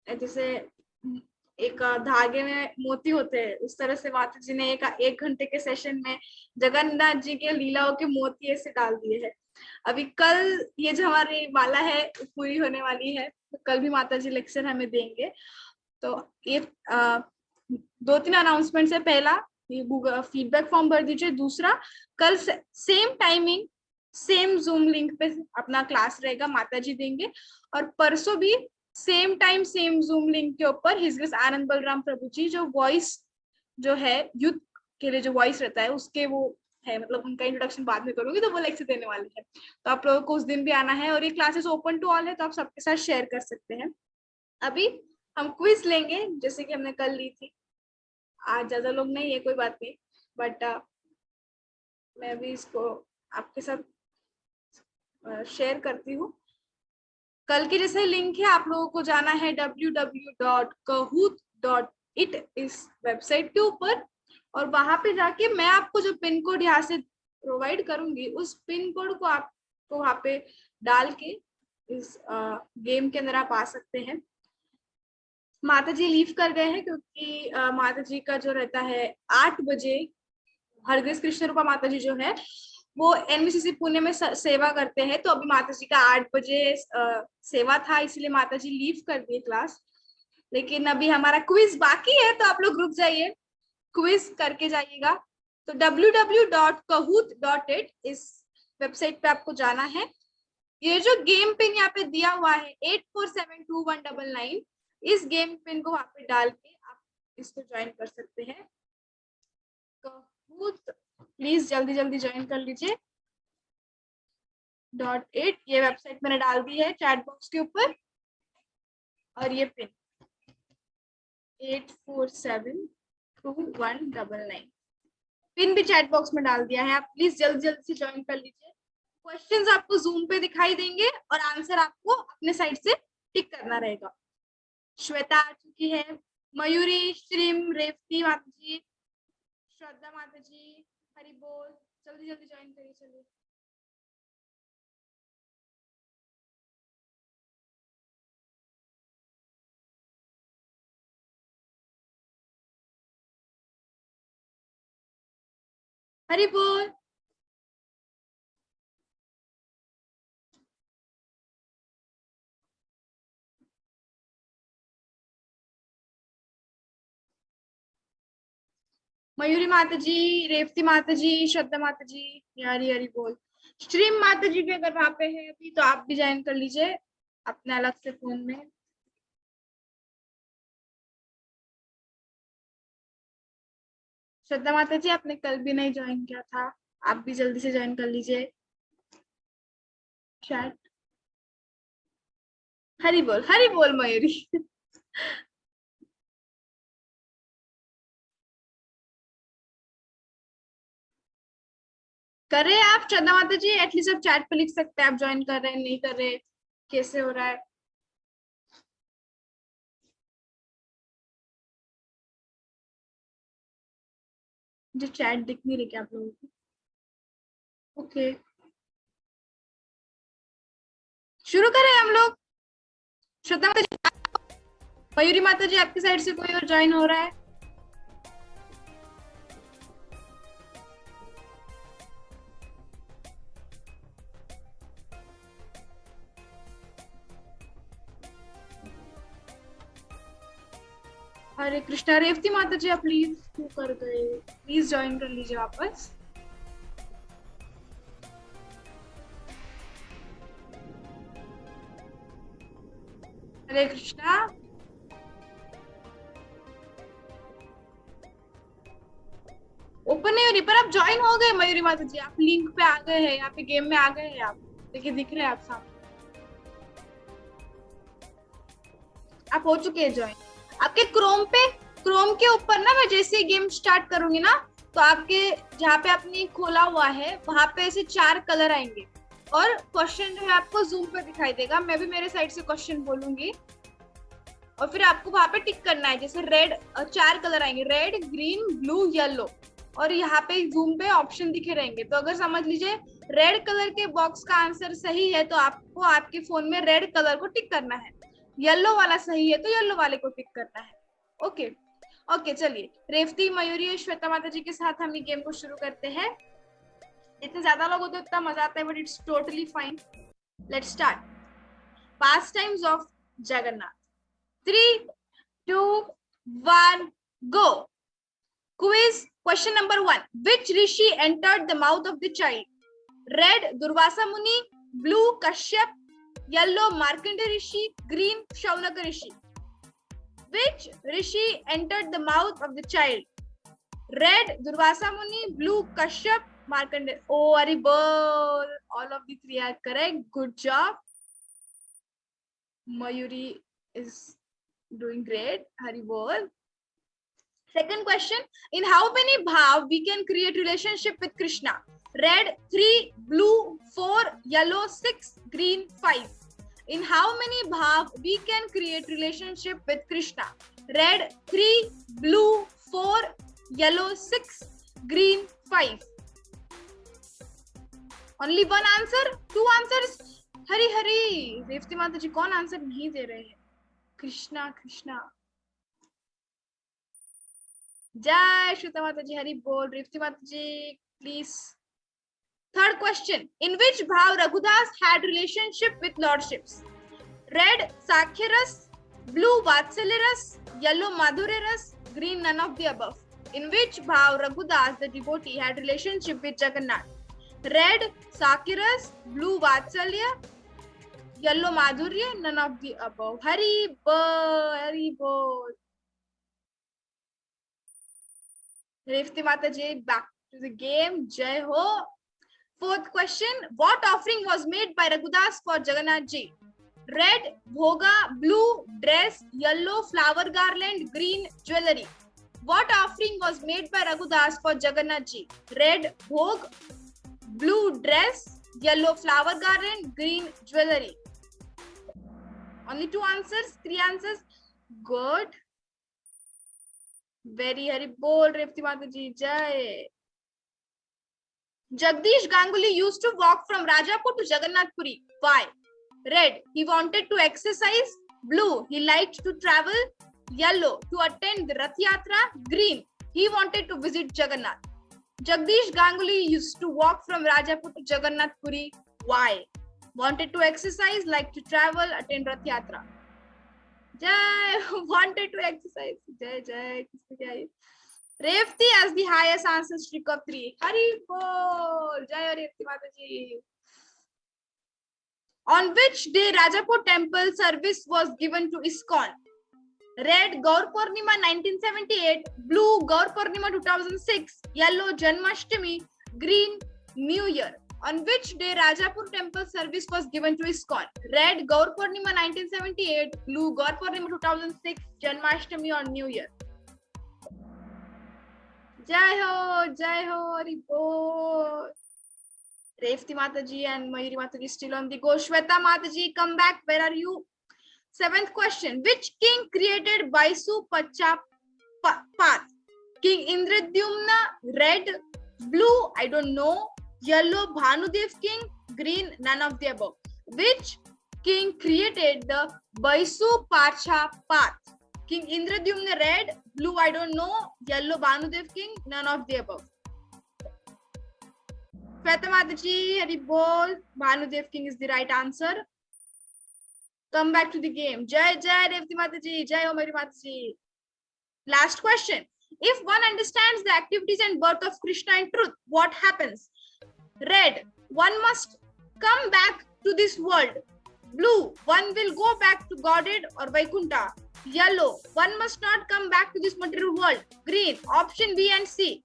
Speaker 1: जैसे एक धागे में मोती होते हैं, उस तरह से माता जी ने एक घंटे के सेशन में जगन्नाथ जी के लीलाओं के मोती ऐसे डाल दिए हैं। अभी कल ये जो हमारी माला है पूरी होने वाली है, तो कल भी माता जी लेक्चर हमें देंगे। तो ये 2-3 अनाउंसमेंट है। पहला, ये गूगल फीडबैक फॉर्म भर दीजिए। दूसरा, कल same timing same zoom link पे अपना क्लास रहेगा, माता जी देंगे। और परसों भी same time same zoom link के ऊपर हिज ग्रेस आनंद बलराम प्रभु जी, जो वॉइस जो है युद्ध के लिए जो वॉइस रहता है उसके वो है, मतलब उनका इंट्रोडक्शन बाद में करूंगी, तो वो लेक्चर देने वाले हैं। तो आप लोगों को उस दिन भी आना है, और ये क्लासेस ओपन टू ऑल है, तो आप सबके साथ शेयर कर सकते हैं। अभी हम क्विज लेंगे जैसे कि हमने कल ली थी। आज ज्यादा लोग नहीं है, कोई बात नहीं, बट मैं भी इसको आपके साथ शेयर करती हूँ। कल की जैसे लिंक है, आप लोगों को जाना है www.kahoot.it इस वेबसाइट के ऊपर, और वहां पे जाके मैं आपको जो पिन कोड यहाँ से प्रोवाइड करूंगी, उस पिन कोड को आपको वहां पे डाल के इस गेम के अंदर आप आ सकते हैं। माता जी लीव कर गए हैं क्योंकि माता जी का जो रहता है 8 बजे, हरग्रेस कृष्ण रूपा माता जी जो है वो एनवीसीसी पुणे में सेवा करते हैं। तो अभी माता जी का 8 बजे सेवा था, इसलिए माता जी लीव कर दिए क्लास। लेकिन अभी हमारा क्विज बाकी है, तो आप लोग रुक जाइए, क्विज करके जाइएगा। तो www.kahoot.it इस वेबसाइट पे आपको जाना है। ये जो गेम पिन यहाँ पे दिया हुआ है 84721999, इस गेम पिन को वहां पे डाल के आप इसको ज्वाइन कर सकते हैं। Kahoot प्लीज जल्दी जल्दी ज्वाइन कर लीजिए। .it ये वेबसाइट मैंने डाल दी है चैट बॉक्स के ऊपर, और ये पिन 84721999 पिन भी चैट बॉक्स में डाल दिया है। आप प्लीज जल्दी जल्दी से ज्वाइन कर लीजिए। क्वेश्चंस आपको जूम पे दिखाई देंगे और आंसर आपको अपने साइड से टिक करना रहेगा। श्वेता आ चुकी है, मयूरी, श्रीम, रेवती माता जी, श्रद्धा माता जी, हरि बोल, जल्दी जल्दी ज्वाइन करिए। चलिए, हरि बोल। मयूरी माता जी, रेवती माता जी, श्रद्धा माता जी, हरी हरी बोल। स्ट्रीम माता जी भी अगर वहां पे है अभी तो आप भी ज्वाइन कर लीजिए अपने अलग से फोन में। श्रद्धा माता जी आपने कल भी नहीं ज्वाइन किया था, आप भी जल्दी से ज्वाइन कर लीजिए। शायद हरी बोल मयूरी। करे आप श्रद्धा माता जी, एटलीस्ट आप चैट पे लिख सकते हैं आप ज्वाइन कर रहे हैं नहीं कर रहे, कैसे हो रहा है। जो चैट दिख नहीं रही क्या आप लोगों को? ओके, शुरू करें हम लोग। श्रद्धा माता जी, मयूरी माता जी आपकी साइड से कोई और ज्वाइन हो रहा है? हरे कृष्णा, रेवती माता जी आप प्लीज क्यों कर गए, प्लीज ज्वाइन कर लीजिए वापस। हरे कृष्णा, ओपन नहीं हो रही पर आप ज्वाइन हो गए मयूरी माता जी, आप लिंक पे आ गए हैं, यहाँ पे गेम में आ गए हैं आप, देखिए दिख रहे हैं आप सामने, आप हो चुके हैं ज्वाइन। आपके क्रोम के ऊपर ना मैं जैसे ही गेम स्टार्ट करूंगी ना तो आपके जहाँ पे आपने खोला हुआ है वहां पे ऐसे 4 कलर आएंगे और क्वेश्चन जो है आपको जूम पे दिखाई देगा, मैं भी मेरे साइड से क्वेश्चन बोलूंगी और फिर आपको वहां पे टिक करना है। जैसे रेड 4 कलर आएंगे, रेड ग्रीन ब्लू येलो, और यहाँ पे जूम पे ऑप्शन दिखे रहेंगे। तो अगर समझ लीजिए रेड कलर के बॉक्स का आंसर सही है तो आपको आपके फोन में रेड कलर को टिक करना है, येलो वाला सही है तो येलो वाले को टिक करना है। ओके ओके, चलिए रेवती मयूरी और श्वेता माता जी के साथ हम ये गेम को शुरू करते हैं। जितने ज्यादा लोग होते उतना मजा आता है, but it's totally fine. Let's start. Past times of Jagannath. 3, 2, 1, go. Quiz question number 1. Which rishi entered the mouth of the child? Red Durvasa Muni, blue Kashyap, yellow Markandeya Rishi, green Shaunaka Rishi. Which rishi entered the mouth of the child? Red Durvasa Muni, blue Kashyap, Markandeya. Oh, Haribol. All of the 3 are correct. Good job. Mayuri is doing great. Haribol. Second question, in how many bhav we can create relationship with Krishna? Red 3, blue 4, yellow 6, green 5. In how many bhav we can create relationship with Krishna? Red 3, blue 4, yellow 6, green 5. Only one answer? 2 answers? Hari Hari, Revati माता जी कौन आंसर नहीं दे रहे हैं? कृष्णा कृष्णा, जय श्वेता माता जी, हरी बोल। रेवती माता जी please. Third question, in which bhav Raghudas had relationship with lordships? Red Sakhya Ras, blue Vatsalya Ras, yellow Madhurya Ras, green none of the above. In which bhav Raghudas the devotee had relationship with Jagannath? Red Sakhya Ras, blue Vatsalya, yellow Madhurya, none of the above. Hari bol, Hari bol. Revati Mata ji, back to the game. Jai ho. Fourth question, what offering was made by Raghudas for Jagannath ji? Red bhoga, blue dress, yellow flower garland, green jewelry. What offering was made by Raghudas for Jagannath ji? Red bhog, blue dress, yellow flower garland, green jewelry. Only 2 answers, 3 answers. Good. Very Hari bol, Revati Mata ji, jai. Jagdish Ganguly used to walk from Rajapur to Jagannath Puri. Why? Red, he wanted to exercise. Blue, he liked to travel. Yellow, to attend the Rath Yatra. Green, he wanted to visit Jagannath. Jagdish Ganguly used to walk from Rajapur to Jagannath Puri. Why? Wanted to exercise, liked to travel, attend Rath Yatra. Jai, wanted to exercise. Jai, jai. Revati as the highest answer streak of 3. Hari bol. Jai Revati Mataji. On which day Rajapur temple service was given to ISKCON? Red Gaur Purnima 1978, blue Gaur Purnima 2006, yellow Janmashtami, green New Year. On which day Rajapur temple service was given to ISKCON? Red Gaur Purnima 1978, blue Gaur Purnima 2006, Janmashtami or New Year. Jai ho, Hari bol. Revati Mataji and Mayuri Mataji still on the go. Shweta Mataji, come back. Where are you? 7th question. Which king created Baisu Pacha path? King Indradyumna, red, blue, I don't know, yellow, Bhanudev king, green, none of the above. Which king created the Baisu Pacha path? King Indradyumna, red, blue, I don't know, yellow, Bhanudev king, none of the above. Shweta Mataji, Hari bol. Bhanudev king is the right answer. Come back to the game. Jai Revati Mataji, Jai Mayuri Mataji. Last question. If one understands the activities and birth of Krishna in truth, what happens? Red, one must come back to this world. Blue, one will go back to Godhead or Vaikuntha. Yellow, one must not come back to this material world. Green, option B and C.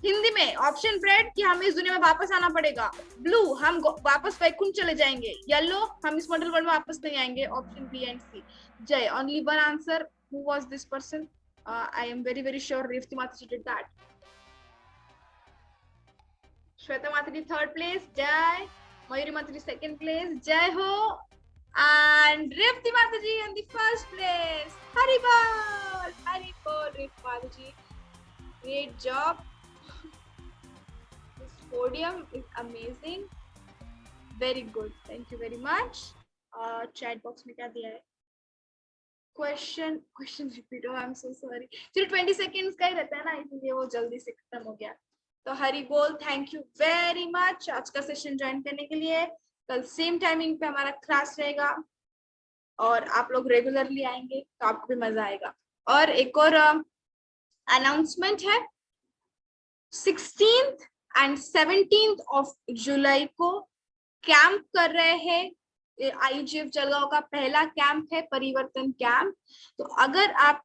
Speaker 1: Hindi में ऑप्शन रेड कि हमें इस दुनिया में वापस आना पड़ेगा. ब्लू, हम वापस वैकुंठ चले जाएंगे. येलो, हम इस मॉडल वर्ल्ड में वापस नहीं आएंगे. Option B and C. जय, only one answer. Who was this person? I am very sure Revathi माताजी डिड दैट. श्वेता माताजी थर्ड प्लेस. जय. मयूरी माताजी सेकंड प्लेस. जय हो. And Revati Mataji on the first place. Hari bol, Revati Mataji. Great job. Podium is amazing. Very good. Thank you very much. Chat box में क्या दिया है? Question repeat. Oh, I'm so sorry. सिर्फ 20 seconds का ही रहता है ना, इसलिए वो जल्दी से खत्म हो गया. तो हरी बोल, थैंक यू वेरी मच आज का सेशन ज्वाइन करने के लिए. कल सेम टाइमिंग पे हमारा क्लास रहेगा और आप लोग रेगुलरली आएंगे तो आपको भी मजा आएगा. और एक और अनाउंसमेंट है. 16th and 17th of जुलाई को कैंप कर रहे हैं. IGF जलगांव का पहला कैंप है, परिवर्तन कैंप. तो अगर आप